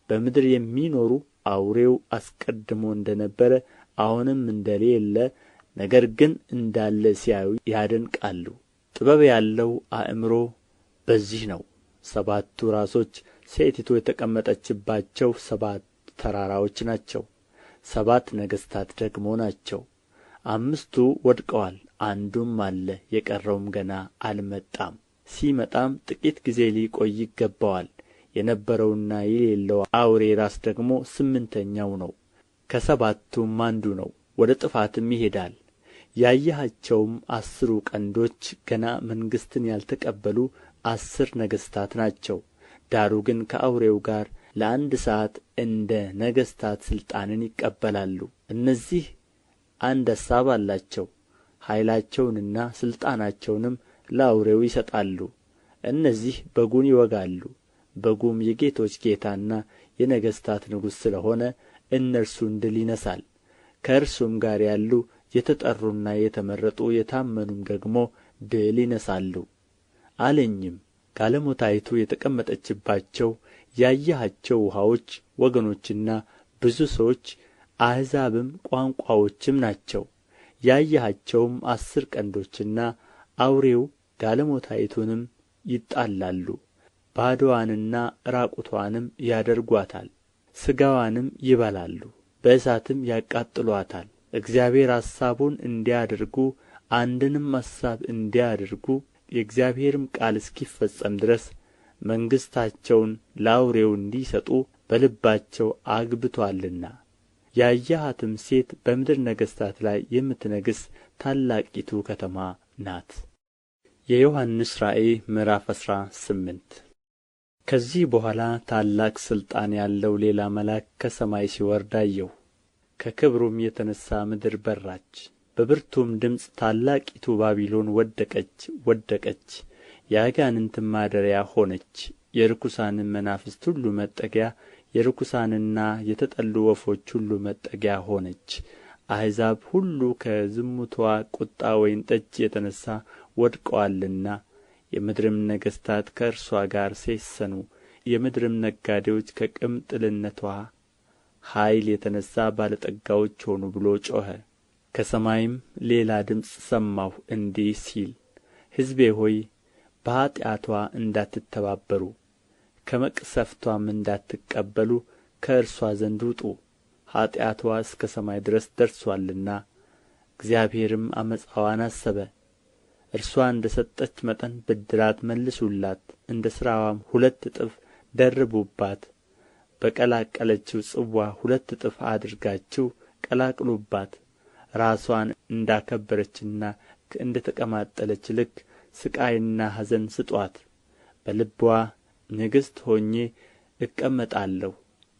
Speaker 1: በምድር የሚኖሩ አውሬው አስቀድሞ እንደ ነበረ አሁንም እንደሌለ ነገር ግን እንዳለ ሲያዩ ያደንቃሉ። ጥበብ ያለው አእምሮ በዚህ ነው። 7ቱ ራሶች ሴቲቱ የተቀመጠችባቸው 7 ተራራዎች ናቸው። 7 ነገሥታት ደግሞ ናቸው። 5ቱ ወድቀዋል፣ አንዱም አለ፣ የቀረውም ገና አልመጣም። ሲመጣም ጥቂት ጊዜ ሊቆይ ይገባዋል። የነበረውና የሌለው አውሬ ራስ ደግሞ 8ኛው ነው፣ ከ7ቱም አንዱ ነው፣ ወደ ጥፋትም ይሄዳል። ያየሃቸውም 10ሩ ቀንዶች ገና መንግሥትን ያልተቀበሉ 10 ነገሥታት ናቸው። ዳሩ ግን ከአውሬው ጋር ለ1 ሰዓት እንደ ነገሥታት ሥልጣንን ይቀበላሉ። እነዚህ አንድ አሳብ አላቸው፣ ኃይላቸውንና ሥልጣናቸውንም ለአውሬው ይሰጣሉ። እነዚህ በጉን ይወጋሉ። በጉም የጌቶች ጌታና የነገሥታት ንጉሥ ስለ ሆነ እነርሱን ድል ይነሣል። ከእርሱም ጋር ያሉ የተጠሩና የተመረጡ የታመኑም ደግሞ ድል ይነሣሉ። አለኝም፣ ጋለሞታይቱ የተቀመጠችባቸው ያየሃቸው ውኃዎች ወገኖችና ብዙ ሰዎች አሕዛብም ቋንቋዎችም ናቸው። ያየሃቸውም 10 ቀንዶችና አውሬው ጋለሞታይቱንም ይጣላሉ። ባዶዋንና ራቁትዋንም ያደርጓታል፣ ሥጋዋንም ይበላሉ፣ በእሳትም ያቃጥሉአታል። እግዚአብሔር አሳቡን እንዲያደርጉ አንድንም አሳብ እንዲያደርጉ የእግዚአብሔርም ቃል እስኪፈጸም ድረስ መንግሥታቸውን ለአውሬው እንዲሰጡ በልባቸው አግብቶአልና። ያየሃትም ሴት በምድር ነገሥታት ላይ የምትነግሥ ታላቂቱ ከተማ ናት። የዮሐንስ ራእይ ምዕራፍ 18 ከዚህ በኋላ ታላቅ ሥልጣን ያለው ሌላ መልአክ ከሰማይ ሲወርድ አየሁ። ከክብሩም የተነሣ ምድር በራች፣ በብርቱም ድምፅ ታላቂቱ ባቢሎን ወደቀች ወደቀች፣ የአጋንንትም ማደሪያ ሆነች፣ የርኩሳንም መናፍስት ሁሉ መጠጊያ፣ የርኩሳንና የተጠሉ ወፎች ሁሉ መጠጊያ ሆነች። አሕዛብ ሁሉ ከዝሙትዋ ቁጣ ወይን ጠጅ የተነሣ ወድቀዋልና፣ የምድርም ነገሥታት ከእርስዋ ጋር ሴሰኑ። የምድርም ነጋዴዎች ከቅምጥልነትዋ ኃይል የተነሣ ባለጠጋዎች ሆኑ ብሎ ጮኸ። ከሰማይም ሌላ ድምፅ ሰማሁ እንዲህ ሲል፣ ሕዝቤ ሆይ በኃጢአትዋ እንዳትተባበሩ ከመቅሰፍትዋም እንዳትቀበሉ ከእርስዋ ዘንድ ውጡ። ኃጢአትዋ እስከ ሰማይ ድረስ ደርሶአልና፣ እግዚአብሔርም ዓመፃዋን አሰበ። እርስዋ እንደ ሰጠች መጠን ብድራት መልሱላት፣ እንደ ሥራዋም 2 እጥፍ ደርቡባት። በቀላቀለችው ጽዋ 2 እጥፍ አድርጋችሁ ቀላቅሉባት። ራስዋን እንዳከበረችና እንደ ተቀማጠለች ልክ ሥቃይና ኀዘን ስጡአት። በልብዋ ንግሥት ሆኜ እቀመጣለሁ፣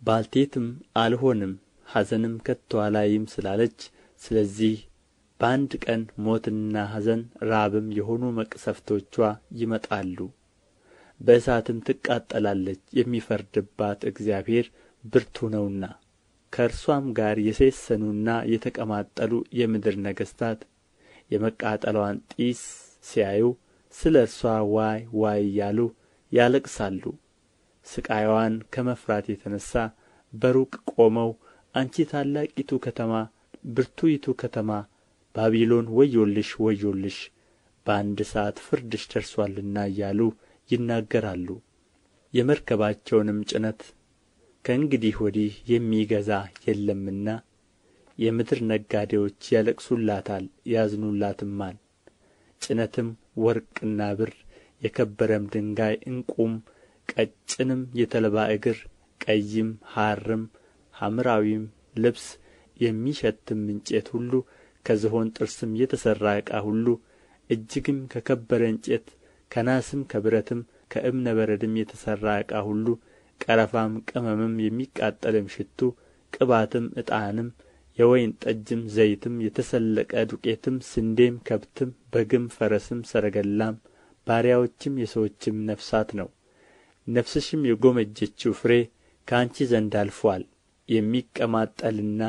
Speaker 1: ባልቴትም አልሆንም፣ ኀዘንም ከቶ አላይም ስላለች፣ ስለዚህ በአንድ ቀን ሞትና ኀዘን ራብም የሆኑ መቅሰፍቶችዋ ይመጣሉ። በእሳትም ትቃጠላለች፣ የሚፈርድባት እግዚአብሔር ብርቱ ነውና። ከእርሷም ጋር የሴሰኑና የተቀማጠሉ የምድር ነገሥታት የመቃጠልዋን ጢስ ሲያዩ ስለ እርሷ ዋይ ዋይ እያሉ ያለቅሳሉ። ሥቃይዋን ከመፍራት የተነሣ በሩቅ ቆመው አንቺ ታላቂቱ ከተማ፣ ብርቱይቱ ከተማ ባቢሎን ወዮልሽ ወዮልሽ፣ በአንድ ሰዓት ፍርድሽ ደርሶአልና እያሉ ይናገራሉ። የመርከባቸውንም ጭነት ከእንግዲህ ወዲህ የሚገዛ የለምና የምድር ነጋዴዎች ያለቅሱላታል ያዝኑላትማል። ጭነትም ወርቅና ብር፣ የከበረም ድንጋይ፣ ዕንቁም፣ ቀጭንም የተልባ እግር፣ ቀይም ሐርም ሐምራዊም ልብስ፣ የሚሸትም እንጨት ሁሉ፣ ከዝሆን ጥርስም የተሠራ ዕቃ ሁሉ፣ እጅግም ከከበረ እንጨት፣ ከናስም ከብረትም ከዕብነ በረድም የተሠራ ዕቃ ሁሉ፣ ቀረፋም ቅመምም የሚቃጠልም ሽቱ፣ ቅባትም ዕጣንም፣ የወይን ጠጅም ዘይትም፣ የተሰለቀ ዱቄትም፣ ስንዴም፣ ከብትም፣ በግም፣ ፈረስም፣ ሰረገላም፣ ባሪያዎችም የሰዎችም ነፍሳት ነው። ነፍስሽም የጎመጀችው ፍሬ ከአንቺ ዘንድ አልፎአል። የሚቀማጠልና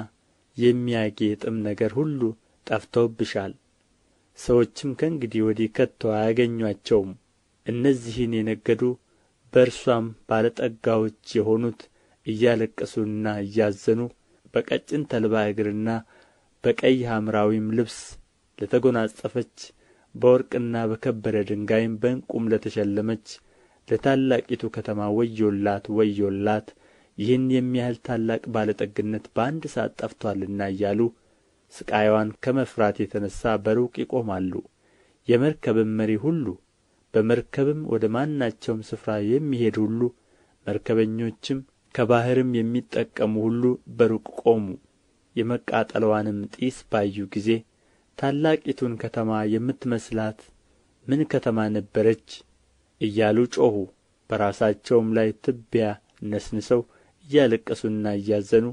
Speaker 1: የሚያጌጥም ነገር ሁሉ ጠፍቶብሻል። ሰዎችም ከእንግዲህ ወዲህ ከቶ አያገኟቸውም። እነዚህን የነገዱ በእርሷም ባለጠጋዎች የሆኑት እያለቀሱና እያዘኑ በቀጭን ተልባ እግርና በቀይ ሐምራዊም ልብስ ለተጐናጸፈች በወርቅና በከበረ ድንጋይም በዕንቁም ለተሸለመች ለታላቂቱ ከተማ ወዮላት ወዮላት፣ ይህን የሚያህል ታላቅ ባለጠግነት በአንድ ሰዓት ጠፍቶአልና እያሉ ሥቃይዋን ከመፍራት የተነሣ በሩቅ ይቆማሉ። የመርከብም መሪ ሁሉ በመርከብም ወደ ማናቸውም ስፍራ የሚሄድ ሁሉ መርከበኞችም ከባሕርም የሚጠቀሙ ሁሉ በሩቅ ቆሙ። የመቃጠልዋንም ጢስ ባዩ ጊዜ ታላቂቱን ከተማ የምትመስላት ምን ከተማ ነበረች እያሉ ጮኹ። በራሳቸውም ላይ ትቢያ ነስንሰው እያለቀሱና እያዘኑ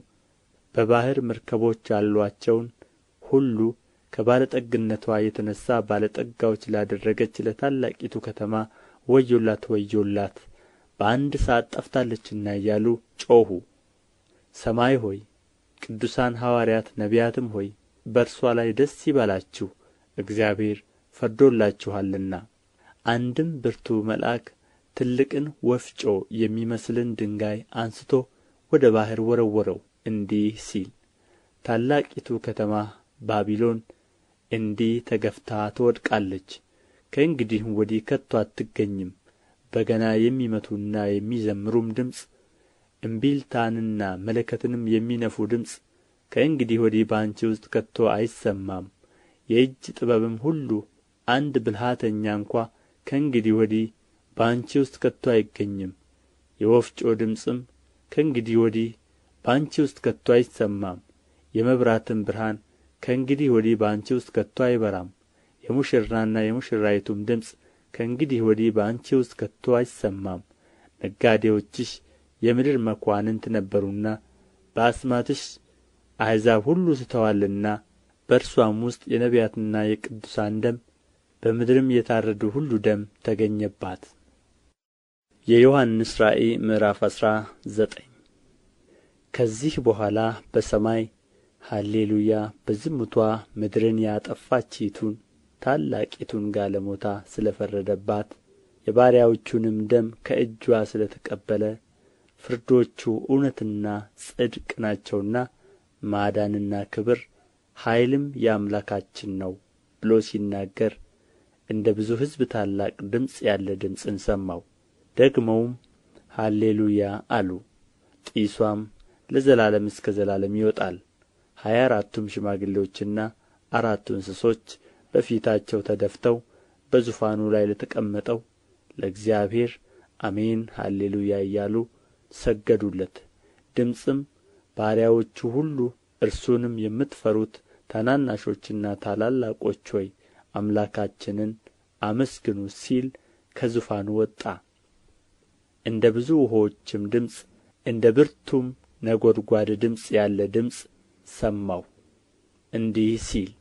Speaker 1: በባሕር መርከቦች ያሉአቸውን ሁሉ ከባለጠግነትዋ የተነሣ ባለጠጋዎች ላደረገች ለታላቂቱ ከተማ ወዮላት ወዮላት፣ በአንድ ሰዓት ጠፍታለችና እያሉ ጮኹ። ሰማይ ሆይ፣ ቅዱሳን ሐዋርያት ነቢያትም ሆይ በእርስዋ ላይ ደስ ይበላችሁ፣ እግዚአብሔር ፈርዶላችኋልና። አንድም ብርቱ መልአክ ትልቅን ወፍጮ የሚመስልን ድንጋይ አንስቶ ወደ ባሕር ወረወረው፣ እንዲህ ሲል፣ ታላቂቱ ከተማ ባቢሎን እንዲህ ተገፍታ ትወድቃለች፣ ከእንግዲህም ወዲህ ከቶ አትገኝም። በገና የሚመቱና የሚዘምሩም ድምፅ፣ እምቢልታንና መለከትንም የሚነፉ ድምፅ ከእንግዲህ ወዲህ በአንቺ ውስጥ ከቶ አይሰማም። የእጅ ጥበብም ሁሉ አንድ ብልሃተኛ እንኳ ከእንግዲህ ወዲህ በአንቺ ውስጥ ከቶ አይገኝም። የወፍጮ ድምፅም ከእንግዲህ ወዲህ በአንቺ ውስጥ ከቶ አይሰማም። የመብራትም ብርሃን ከእንግዲህ ወዲህ በአንቺ ውስጥ ከቶ አይበራም። የሙሽራና የሙሽራይቱም ድምፅ ከእንግዲህ ወዲህ በአንቺ ውስጥ ከቶ አይሰማም። ነጋዴዎችሽ የምድር መኳንንት ነበሩና በአስማትሽ አሕዛብ ሁሉ ስተዋልና፣ በእርሷም ውስጥ የነቢያትና የቅዱሳን ደም በምድርም የታረዱ ሁሉ ደም ተገኘባት። የዮሐንስ ራእይ ምዕራፍ 19 ከዚህ በኋላ በሰማይ ሃሌ ሉያ፣ በዝሙቷ ምድርን ያጠፋችይቱን ታላቂቱን ጋለሞታ ስለ ፈረደባት የባሪያዎቹንም ደም ከእጅዋ ስለ ተቀበለ ፍርዶቹ እውነትና ጽድቅ ናቸውና ማዳንና ክብር ኃይልም የአምላካችን ነው ብሎ ሲናገር እንደ ብዙ ሕዝብ ታላቅ ድምፅ ያለ ድምፅን ሰማሁ። ደግመውም ሃሌ ሉያ አሉ። ጢሷም ለዘላለም እስከ ዘላለም ይወጣል። 24ቱም ሽማግሌዎችና አራቱ እንስሶች በፊታቸው ተደፍተው በዙፋኑ ላይ ለተቀመጠው ለእግዚአብሔር አሜን ሃሌ ሉያ እያሉ ሰገዱለት። ድምፅም ባሪያዎቹ ሁሉ እርሱንም የምትፈሩት ታናናሾችና ታላላቆች ሆይ አምላካችንን አመስግኑ ሲል ከዙፋኑ ወጣ። እንደ ብዙ ውኆችም ድምፅ እንደ ብርቱም ነጐድጓድ ድምፅ ያለ ድምፅ ሰማሁ እንዲህ ሲል፣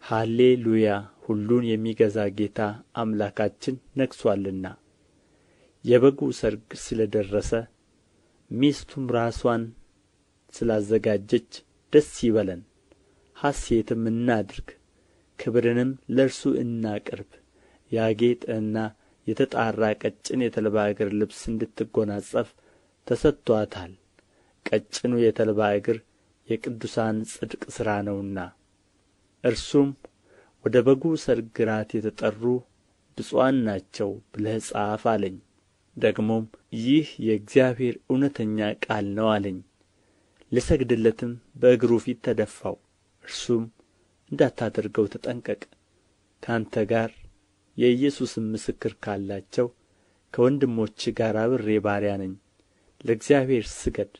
Speaker 1: ሃሌ ሉያ ሁሉን የሚገዛ ጌታ አምላካችን ነግሦአልና። የበጉ ሰርግ ስለ ደረሰ ሚስቱም ራስዋን ስላዘጋጀች ደስ ይበለን፣ ሐሤትም እናድርግ፣ ክብርንም ለእርሱ እናቅርብ። ያጌጠና የተጣራ ቀጭን የተልባ እግር ልብስ እንድትጐናጸፍ ተሰጥቶአታል። ቀጭኑ የተልባ እግር የቅዱሳን ጽድቅ ሥራ ነውና። እርሱም ወደ በጉ ሰርግ ራት የተጠሩ ብፁዓን ናቸው ብለህ ጻፍ አለኝ። ደግሞም ይህ የእግዚአብሔር እውነተኛ ቃል ነው አለኝ። ልሰግድለትም በእግሩ ፊት ተደፋሁ። እርሱም እንዳታደርገው ተጠንቀቅ፣ ከአንተ ጋር የኢየሱስም ምስክር ካላቸው ከወንድሞችህ ጋር አብሬ ባሪያ ነኝ። ለእግዚአብሔር ስገድ፣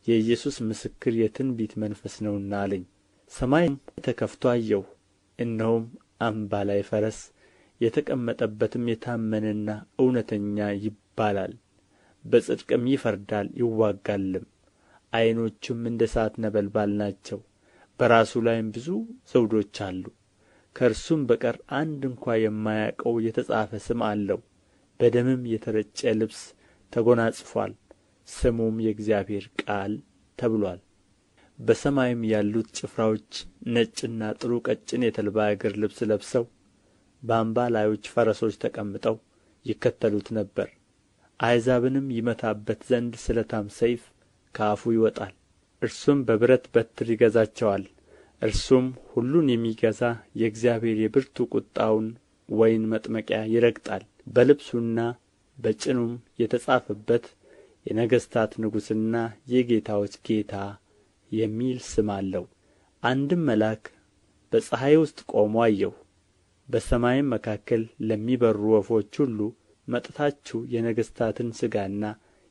Speaker 1: የኢየሱስ ምስክር የትንቢት መንፈስ ነውና አለኝ። ሰማይም ተከፍቶ አየሁ፣ እነሆም አምባላይ ፈረስ፣ የተቀመጠበትም የታመነና እውነተኛ ይባላል፣ በጽድቅም ይፈርዳል ይዋጋልም። ዓይኖቹም እንደ እሳት ነበልባል ናቸው፣ በራሱ ላይም ብዙ ዘውዶች አሉ። ከእርሱም በቀር አንድ እንኳ የማያውቀው የተጻፈ ስም አለው። በደምም የተረጨ ልብስ ተጐናጽፎአል፣ ስሙም የእግዚአብሔር ቃል ተብሎአል። በሰማይም ያሉት ጭፍራዎች ነጭና ጥሩ ቀጭን የተልባ እግር ልብስ ለብሰው በአምባላዮች ፈረሶች ተቀምጠው ይከተሉት ነበር። አሕዛብንም ይመታበት ዘንድ ስለታም ሰይፍ ከአፉ ይወጣል። እርሱም በብረት በትር ይገዛቸዋል። እርሱም ሁሉን የሚገዛ የእግዚአብሔር የብርቱ ቍጣውን ወይን መጥመቂያ ይረግጣል። በልብሱና በጭኑም የተጻፈበት የነገሥታት ንጉሥና የጌታዎች ጌታ የሚል ስም አለው። አንድም መልአክ በፀሐይ ውስጥ ቆሞ አየሁ። በሰማይም መካከል ለሚበሩ ወፎች ሁሉ መጥታችሁ የነገሥታትን ሥጋና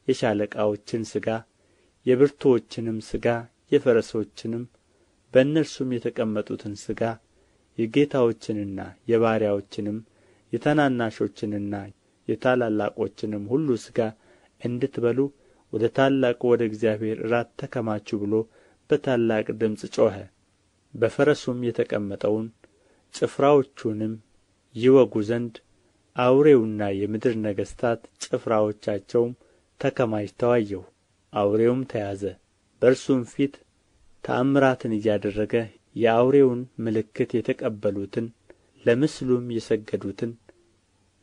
Speaker 1: የሻለቃዎችን ሥጋ የብርቱዎችንም ሥጋ የፈረሶችንም በእነርሱም የተቀመጡትን ሥጋ የጌታዎችንና የባሪያዎችንም የታናናሾችንና የታላላቆችንም ሁሉ ሥጋ እንድትበሉ ወደ ታላቁ ወደ እግዚአብሔር እራት ተከማቹ ብሎ በታላቅ ድምፅ ጮኸ። በፈረሱም የተቀመጠውን ጭፍራዎቹንም ይወጉ ዘንድ አውሬውና የምድር ነገሥታት ጭፍራዎቻቸውም ተከማችተው አየሁ። አውሬውም ተያዘ፣ በእርሱም ፊት ተአምራትን እያደረገ የአውሬውን ምልክት የተቀበሉትን ለምስሉም የሰገዱትን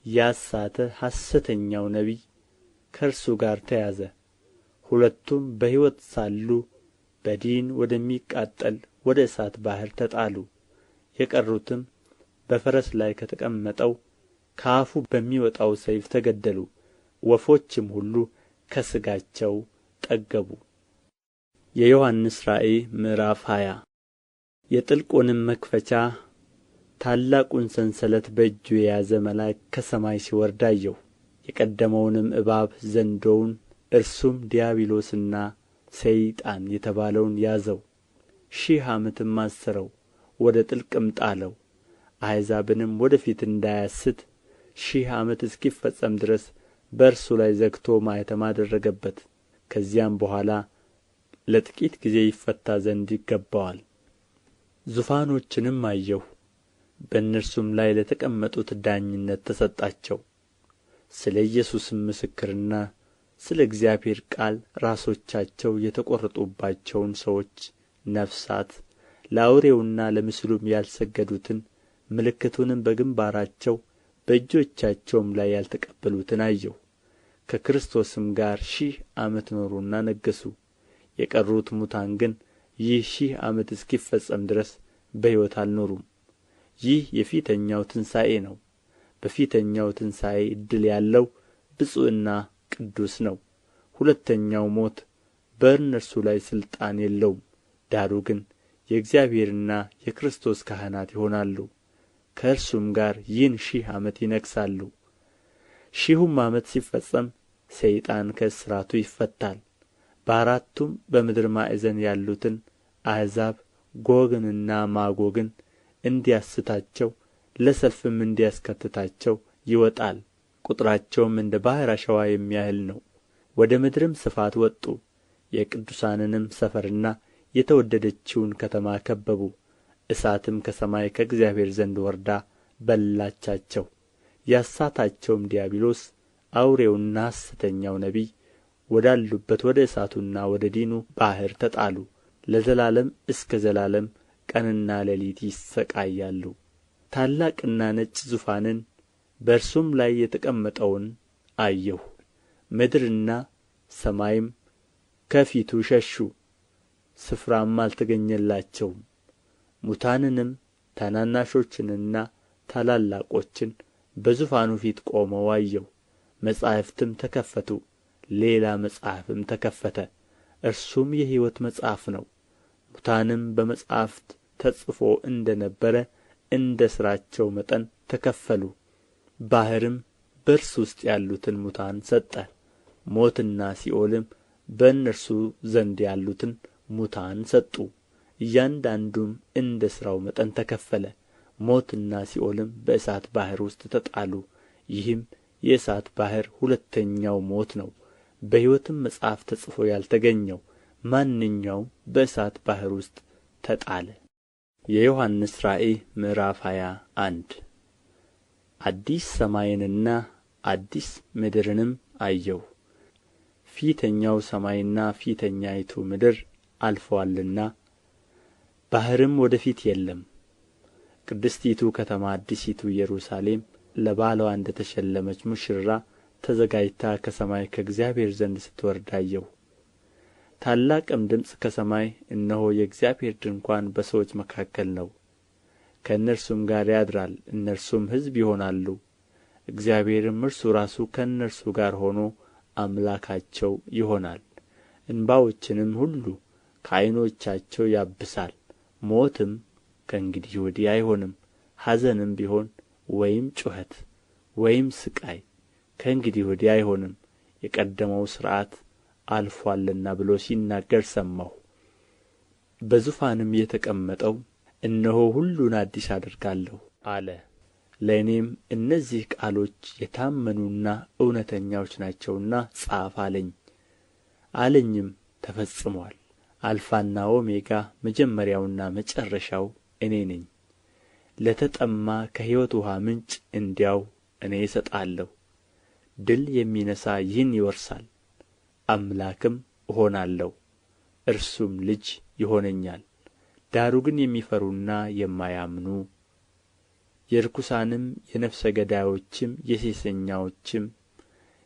Speaker 1: ያሳተ ሐሰተኛው ነቢይ ከእርሱ ጋር ተያዘ። ሁለቱም በሕይወት ሳሉ በዲን ወደሚቃጠል ወደ እሳት ባሕር ተጣሉ። የቀሩትም በፈረስ ላይ ከተቀመጠው ከአፉ በሚወጣው ሰይፍ ተገደሉ። ወፎችም ሁሉ ከሥጋቸው ጠገቡ። የዮሐንስ ራእይ ምዕራፍ 20 የጥልቁንም መክፈቻ ታላቁን ሰንሰለት በእጁ የያዘ መልአክ ከሰማይ ሲወርድ አየሁ። የቀደመውንም እባብ ዘንዶውን እርሱም ዲያብሎስና ሰይጣን የተባለውን ያዘው፣ 1000 ዓመትም አሰረው፣ ወደ ጥልቅም ጣለው። አሕዛብንም ወደ ፊት እንዳያስት 1000 ዓመት እስኪፈጸም ድረስ በእርሱ ላይ ዘግቶ ማኅተም አደረገበት። ከዚያም በኋላ ለጥቂት ጊዜ ይፈታ ዘንድ ይገባዋል። ዙፋኖችንም አየሁ፣ በእነርሱም ላይ ለተቀመጡት ዳኝነት ተሰጣቸው። ስለ ኢየሱስም ምስክርና ስለ እግዚአብሔር ቃል ራሶቻቸው የተቈረጡባቸውን ሰዎች ነፍሳት፣ ለአውሬውና ለምስሉም ያልሰገዱትን ምልክቱንም በግምባራቸው በእጆቻቸውም ላይ ያልተቀበሉትን አየሁ። ከክርስቶስም ጋር 1000 ዓመት ኖሩና ነገሡ። የቀሩት ሙታን ግን ይህ 1000 ዓመት እስኪፈጸም ድረስ በሕይወት አልኖሩም። ይህ የፊተኛው ትንሣኤ ነው። በፊተኛው ትንሣኤ ዕድል ያለው ብፁዕና ቅዱስ ነው። ሁለተኛው ሞት በእነርሱ ላይ ሥልጣን የለውም። ዳሩ ግን የእግዚአብሔርና የክርስቶስ ካህናት ይሆናሉ፣ ከእርሱም ጋር ይህን 1000 ዓመት ይነግሣሉ። 1000ም ዓመት ሲፈጸም ሰይጣን ከእስራቱ ይፈታል። በአራቱም በምድር ማዕዘን ያሉትን አሕዛብ ጎግንና ማጎግን እንዲያስታቸው ለሰልፍም እንዲያስከትታቸው ይወጣል። ቁጥራቸውም እንደ ባሕር አሸዋ የሚያህል ነው። ወደ ምድርም ስፋት ወጡ። የቅዱሳንንም ሰፈርና የተወደደችውን ከተማ ከበቡ። እሳትም ከሰማይ ከእግዚአብሔር ዘንድ ወርዳ በላቻቸው። ያሳታቸውም ዲያብሎስ አውሬውና ሐሰተኛው ነቢይ ወዳሉበት ወደ እሳቱና ወደ ዲኑ ባሕር ተጣሉ። ለዘላለም እስከ ዘላለም ቀንና ሌሊት ይሣቀያሉ። ታላቅና ነጭ ዙፋንን በእርሱም ላይ የተቀመጠውን አየሁ። ምድርና ሰማይም ከፊቱ ሸሹ፣ ስፍራም አልተገኘላቸውም። ሙታንንም ታናናሾችንና ታላላቆችን በዙፋኑ ፊት ቆመው አየሁ። መጻሕፍትም ተከፈቱ፣ ሌላ መጽሐፍም ተከፈተ፣ እርሱም የሕይወት መጽሐፍ ነው። ሙታንም በመጻሕፍት ተጽፎ እንደ ነበረ እንደ ሥራቸው መጠን ተከፈሉ። ባሕርም በእርሱ ውስጥ ያሉትን ሙታን ሰጠ። ሞትና ሲኦልም በእነርሱ ዘንድ ያሉትን ሙታን ሰጡ። እያንዳንዱም እንደ ሥራው መጠን ተከፈለ። ሞትና ሲኦልም በእሳት ባሕር ውስጥ ተጣሉ። ይህም የእሳት ባሕር ሁለተኛው ሞት ነው። በሕይወትም መጽሐፍ ተጽፎ ያልተገኘው ማንኛውም በእሳት ባሕር ውስጥ ተጣለ። የዮሐንስ ራእይ ምዕራፍ 21 አዲስ ሰማይንና አዲስ ምድርንም አየሁ። ፊተኛው ሰማይና ፊተኛይቱ ምድር አልፈዋልና ባሕርም ወደ ፊት የለም። ቅድስቲቱ ከተማ አዲሲቱ ኢየሩሳሌም ለባልዋ እንደ ተሸለመች ሙሽራ ተዘጋጅታ ከሰማይ ከእግዚአብሔር ዘንድ ስትወርድ አየሁ። ታላቅም ድምፅ ከሰማይ እነሆ የእግዚአብሔር ድንኳን በሰዎች መካከል ነው፣ ከእነርሱም ጋር ያድራል፣ እነርሱም ሕዝብ ይሆናሉ። እግዚአብሔርም እርሱ ራሱ ከእነርሱ ጋር ሆኖ አምላካቸው ይሆናል። እንባዎችንም ሁሉ ከዓይኖቻቸው ያብሳል። ሞትም ከእንግዲህ ወዲህ አይሆንም፣ ኀዘንም ቢሆን ወይም ጩኸት ወይም ሥቃይ ከእንግዲህ ወዲህ አይሆንም፣ የቀደመው ሥርዓት አልፎአልና ብሎ ሲናገር ሰማሁ። በዙፋንም የተቀመጠው እነሆ ሁሉን አዲስ አደርጋለሁ አለ። ለእኔም እነዚህ ቃሎች የታመኑና እውነተኛዎች ናቸውና ጻፍ አለኝ። አለኝም ተፈጽሞአል። አልፋና ኦሜጋ መጀመሪያውና መጨረሻው እኔ ነኝ። ለተጠማ ከሕይወት ውኃ ምንጭ እንዲያው እኔ እሰጣለሁ። ድል የሚነሣ ይህን ይወርሳል፣ አምላክም እሆናለሁ፣ እርሱም ልጅ ይሆነኛል። ዳሩ ግን የሚፈሩና የማያምኑ የርኩሳንም የነፍሰ ገዳዮችም የሴሰኛዎችም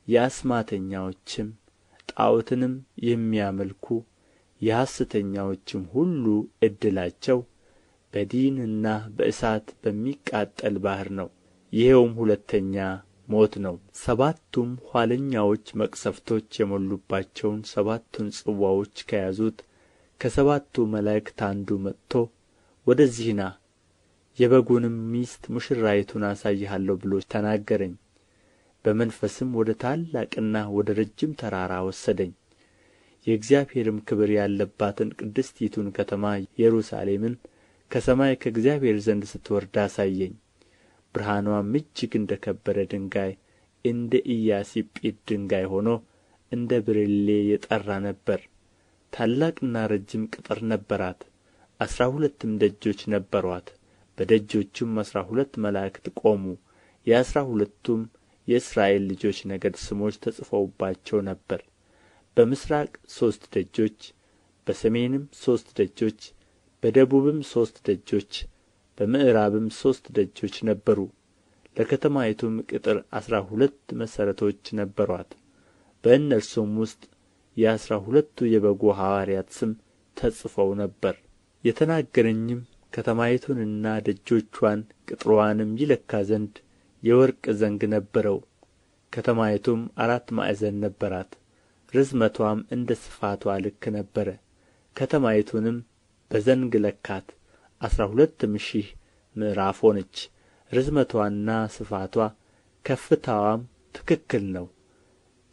Speaker 1: የአስማተኛዎችም ጣዖትንም የሚያመልኩ የሐሰተኛዎችም ሁሉ ዕድላቸው በዲንና በእሳት በሚቃጠል ባሕር ነው። ይኸውም ሁለተኛ ሞት ነው። ሰባቱም ኋለኛዎች መቅሰፍቶች የሞሉባቸውን ሰባቱን ጽዋዎች ከያዙት ከሰባቱ መላእክት አንዱ መጥቶ ወደዚህ ና የበጉንም ሚስት ሙሽራይቱን አሳይሃለሁ ብሎ ተናገረኝ። በመንፈስም ወደ ታላቅና ወደ ረጅም ተራራ ወሰደኝ። የእግዚአብሔርም ክብር ያለባትን ቅድስቲቱን ከተማ ኢየሩሳሌምን ከሰማይ ከእግዚአብሔር ዘንድ ስትወርድ አሳየኝ። ብርሃንዋም እጅግ እንደ ከበረ ድንጋይ እንደ ኢያሰጲድ ድንጋይ ሆኖ እንደ ብርሌ የጠራ ነበር። ታላቅና ረጅም ቅጥር ነበራት፣ 12 ደጆች ነበሩአት። በደጆቹም 12 መላእክት ቆሙ። የ12ቱም የእስራኤል ልጆች ነገድ ስሞች ተጽፈውባቸው ነበር። በምሥራቅ 3 ደጆች፣ በሰሜንም 3 ደጆች፣ በደቡብም 3 ደጆች፣ በምዕራብም 3 ደጆች ነበሩ። ለከተማይቱም ቅጥር 12 መሠረቶች ነበሩአት። በእነርሱም ውስጥ የ12ቱ የበጉ ሐዋርያት ስም ተጽፈው ነበር። የተናገረኝም ከተማይቱንና ደጆቿን ቅጥርዋንም ይለካ ዘንድ የወርቅ ዘንግ ነበረው። ከተማይቱም 4 ማዕዘን ነበራት፣ ርዝመትዋም እንደ ስፋትዋ ልክ ነበረ። ከተማይቱንም በዘንግ ለካት፣ 12 ሺህ ምዕራፍ ሆነች። ርዝመትዋና ስፋትዋ ከፍታዋም ትክክል ነው።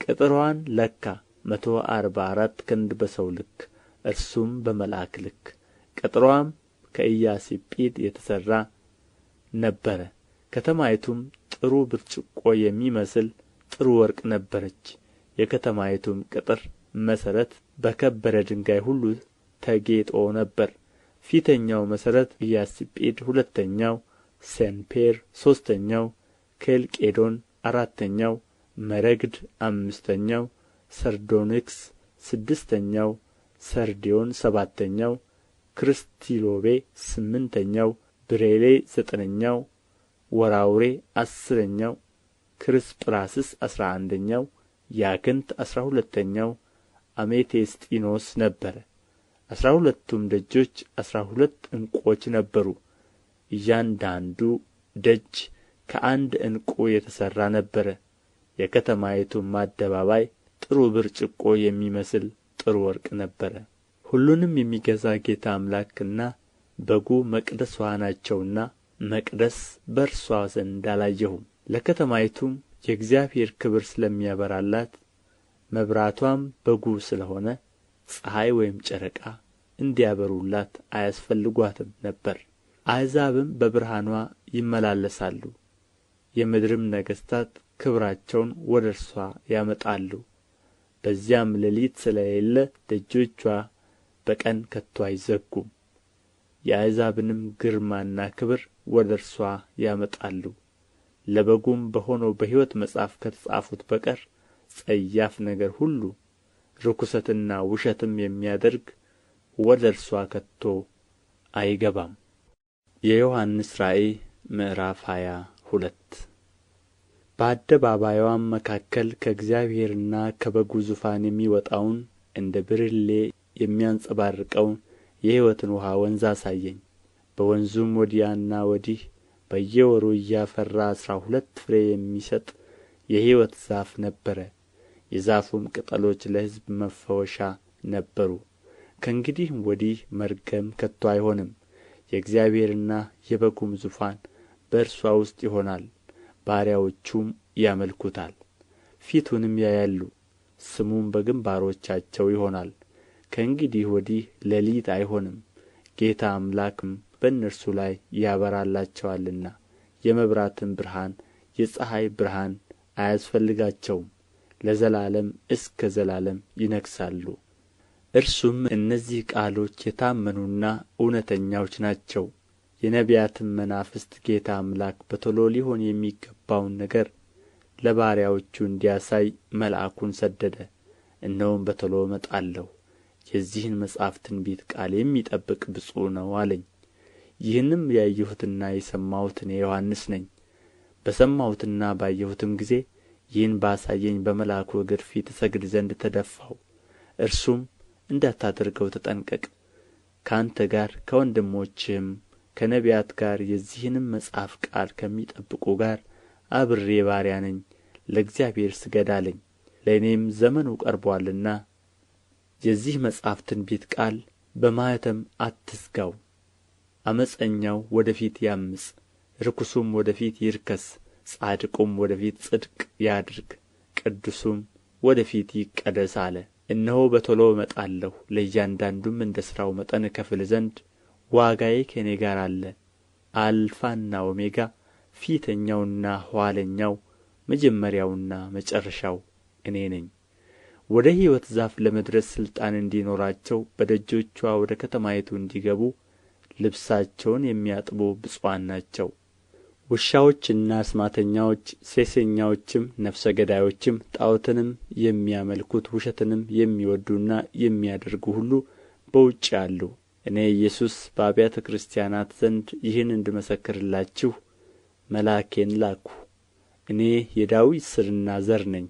Speaker 1: ቅጥርዋን ለካ 144 ክንድ በሰው ልክ፣ እርሱም በመልአክ ልክ። ቅጥርዋም ከኢያሰጲድ የተሠራ ነበረ። ከተማይቱም ጥሩ ብርጭቆ የሚመስል ጥሩ ወርቅ ነበረች። የከተማይቱም ቅጥር መሠረት በከበረ ድንጋይ ሁሉ ተጌጦ ነበር። ፊተኛው መሠረት ኢያሰጲድ፣ ሁለተኛው ሰንፔር፣ ሦስተኛው ኬልቄዶን፣ አራተኛው መረግድ፣ አምስተኛው ሰርዶንክስ፣ ስድስተኛው ሰርድዮን፣ ሰባተኛው ክርስቲሎቤ፣ ስምንተኛው ብሬሌ፣ ዘጠነኛው ወራውሬ፣ 10ኛው ክርስጵራስስ፣ 11ኛው ያክንት፣ 12ኛው አሜቴስጢኖስ ነበረ። 12ቱም ደጆች 12 ዕንቈች ነበሩ። እያንዳንዱ ደጅ ከአንድ ዕንቍ የተሠራ ነበረ። የከተማይቱም አደባባይ ጥሩ ብርጭቆ የሚመስል ጥሩ ወርቅ ነበረ። ሁሉንም የሚገዛ ጌታ አምላክና በጉ መቅደስዋ ናቸውና መቅደስ በእርሷ ዘንድ አላየሁም። ለከተማይቱም የእግዚአብሔር ክብር ስለሚያበራላት መብራቷም በጉ ስለ ሆነ ፀሐይ ወይም ጨረቃ እንዲያበሩላት አያስፈልጓትም ነበር። አሕዛብም በብርሃንዋ ይመላለሳሉ፣ የምድርም ነገሥታት ክብራቸውን ወደ እርሷ ያመጣሉ። በዚያም ሌሊት ስለሌለ ደጆችዋ በቀን ከቶ አይዘጉም። የአሕዛብንም ግርማና ክብር ወደ እርሷ ያመጣሉ። ለበጉም በሆነው በሕይወት መጽሐፍ ከተጻፉት በቀር ጸያፍ ነገር ሁሉ ርኵሰትና ውሸትም የሚያደርግ ወደ እርሷ ከቶ አይገባም። የዮሐንስ ራእይ ምዕራፍ 22 በአደባባይዋም መካከል ከእግዚአብሔርና ከበጉ ዙፋን የሚወጣውን እንደ ብርሌ የሚያንጸባርቀውን የሕይወትን ውኃ ወንዝ አሳየኝ። በወንዙም ወዲያና ወዲህ በየወሩ እያፈራ 12 ፍሬ የሚሰጥ የሕይወት ዛፍ ነበረ። የዛፉም ቅጠሎች ለሕዝብ መፈወሻ ነበሩ። ከእንግዲህም ወዲህ መርገም ከቶ አይሆንም። የእግዚአብሔርና የበጉም ዙፋን በእርሷ ውስጥ ይሆናል፣ ባሪያዎቹም ያመልኩታል፣ ፊቱንም ያያሉ፣ ስሙም በግምባሮቻቸው ይሆናል። ከእንግዲህ ወዲህ ሌሊት አይሆንም፣ ጌታ አምላክም በእነርሱ ላይ ያበራላቸዋልና የመብራትም ብርሃን የፀሐይ ብርሃን አያስፈልጋቸውም፣ ለዘላለም እስከ ዘላለም ይነግሣሉ። እርሱም እነዚህ ቃሎች የታመኑና እውነተኛዎች ናቸው። የነቢያትም መናፍስት ጌታ አምላክ በቶሎ ሊሆን የሚገባውን ነገር ለባሪያዎቹ እንዲያሳይ መልአኩን ሰደደ። እነሆም በቶሎ እመጣለሁ፣ የዚህን መጽሐፍ ትንቢት ቃል የሚጠብቅ ብፁዕ ነው አለኝ። ይህንም ያየሁትና የሰማሁት እኔ ዮሐንስ ነኝ። በሰማሁትና ባየሁትም ጊዜ ይህን ባሳየኝ በመልአኩ እግር ፊት እሰግድ ዘንድ ተደፋሁ። እርሱም እንዳታደርገው ተጠንቀቅ፣ ከአንተ ጋር ከወንድሞችህም ከነቢያት ጋር የዚህንም መጽሐፍ ቃል ከሚጠብቁ ጋር አብሬ ባሪያ ነኝ፣ ለእግዚአብሔር ስገድ አለኝ። ለእኔም ዘመኑ ቀርቦአልና የዚህ መጽሐፍ ትንቢት ቃል በማኅተም አትዝጋው። ዓመፀኛው ወደ ፊት ያምፅ፣ ርኩሱም ወደ ፊት ይርከስ፣ ጻድቁም ወደ ፊት ጽድቅ ያድርግ፣ ቅዱሱም ወደ ፊት ይቀደስ አለ። እነሆ በቶሎ እመጣለሁ፣ ለእያንዳንዱም እንደ ሥራው መጠን እከፍል ዘንድ ዋጋዬ ከእኔ ጋር አለ። አልፋና ኦሜጋ፣ ፊተኛውና ኋለኛው፣ መጀመሪያውና መጨረሻው እኔ ነኝ። ወደ ሕይወት ዛፍ ለመድረስ ሥልጣን እንዲኖራቸው በደጆችዋ ወደ ከተማይቱ እንዲገቡ ልብሳቸውን የሚያጥቡ ብፁዓን ናቸው። ውሻዎችና አስማተኛዎች፣ ሴሰኛዎችም፣ ነፍሰ ገዳዮችም፣ ጣዖትንም የሚያመልኩት፣ ውሸትንም የሚወዱና የሚያደርጉ ሁሉ በውጭ አሉ። እኔ ኢየሱስ በአብያተ ክርስቲያናት ዘንድ ይህን እንድመሰክርላችሁ መልአኬን ላክሁ። እኔ የዳዊት ሥርና ዘር ነኝ፣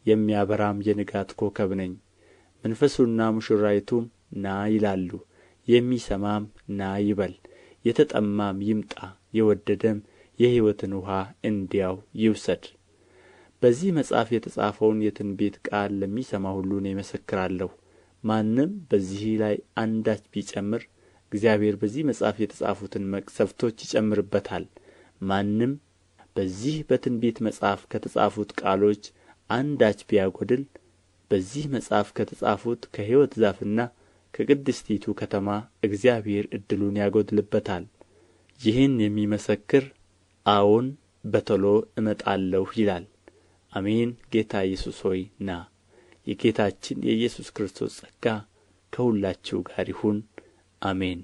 Speaker 1: የሚያበራም የንጋት ኮከብ ነኝ። መንፈሱና ሙሽራይቱም ና ይላሉ፣ የሚሰማም ና ይበል። የተጠማም ይምጣ፣ የወደደም የሕይወትን ውኃ እንዲያው ይውሰድ። በዚህ መጽሐፍ የተጻፈውን የትንቢት ቃል ለሚሰማ ሁሉ እኔ እመሰክራለሁ። ማንም በዚህ ላይ አንዳች ቢጨምር እግዚአብሔር በዚህ መጽሐፍ የተጻፉትን መቅሠፍቶች ይጨምርበታል። ማንም በዚህ በትንቢት መጽሐፍ ከተጻፉት ቃሎች አንዳች ቢያጐድል በዚህ መጽሐፍ ከተጻፉት ከሕይወት ዛፍና ከቅድስቲቱ ከተማ እግዚአብሔር ዕድሉን ያጐድልበታል። ይህን የሚመሰክር አዎን በቶሎ እመጣለሁ ይላል። አሜን። ጌታ ኢየሱስ ሆይ ና። የጌታችን የኢየሱስ ክርስቶስ ጸጋ ከሁላችሁ ጋር ይሁን። አሜን።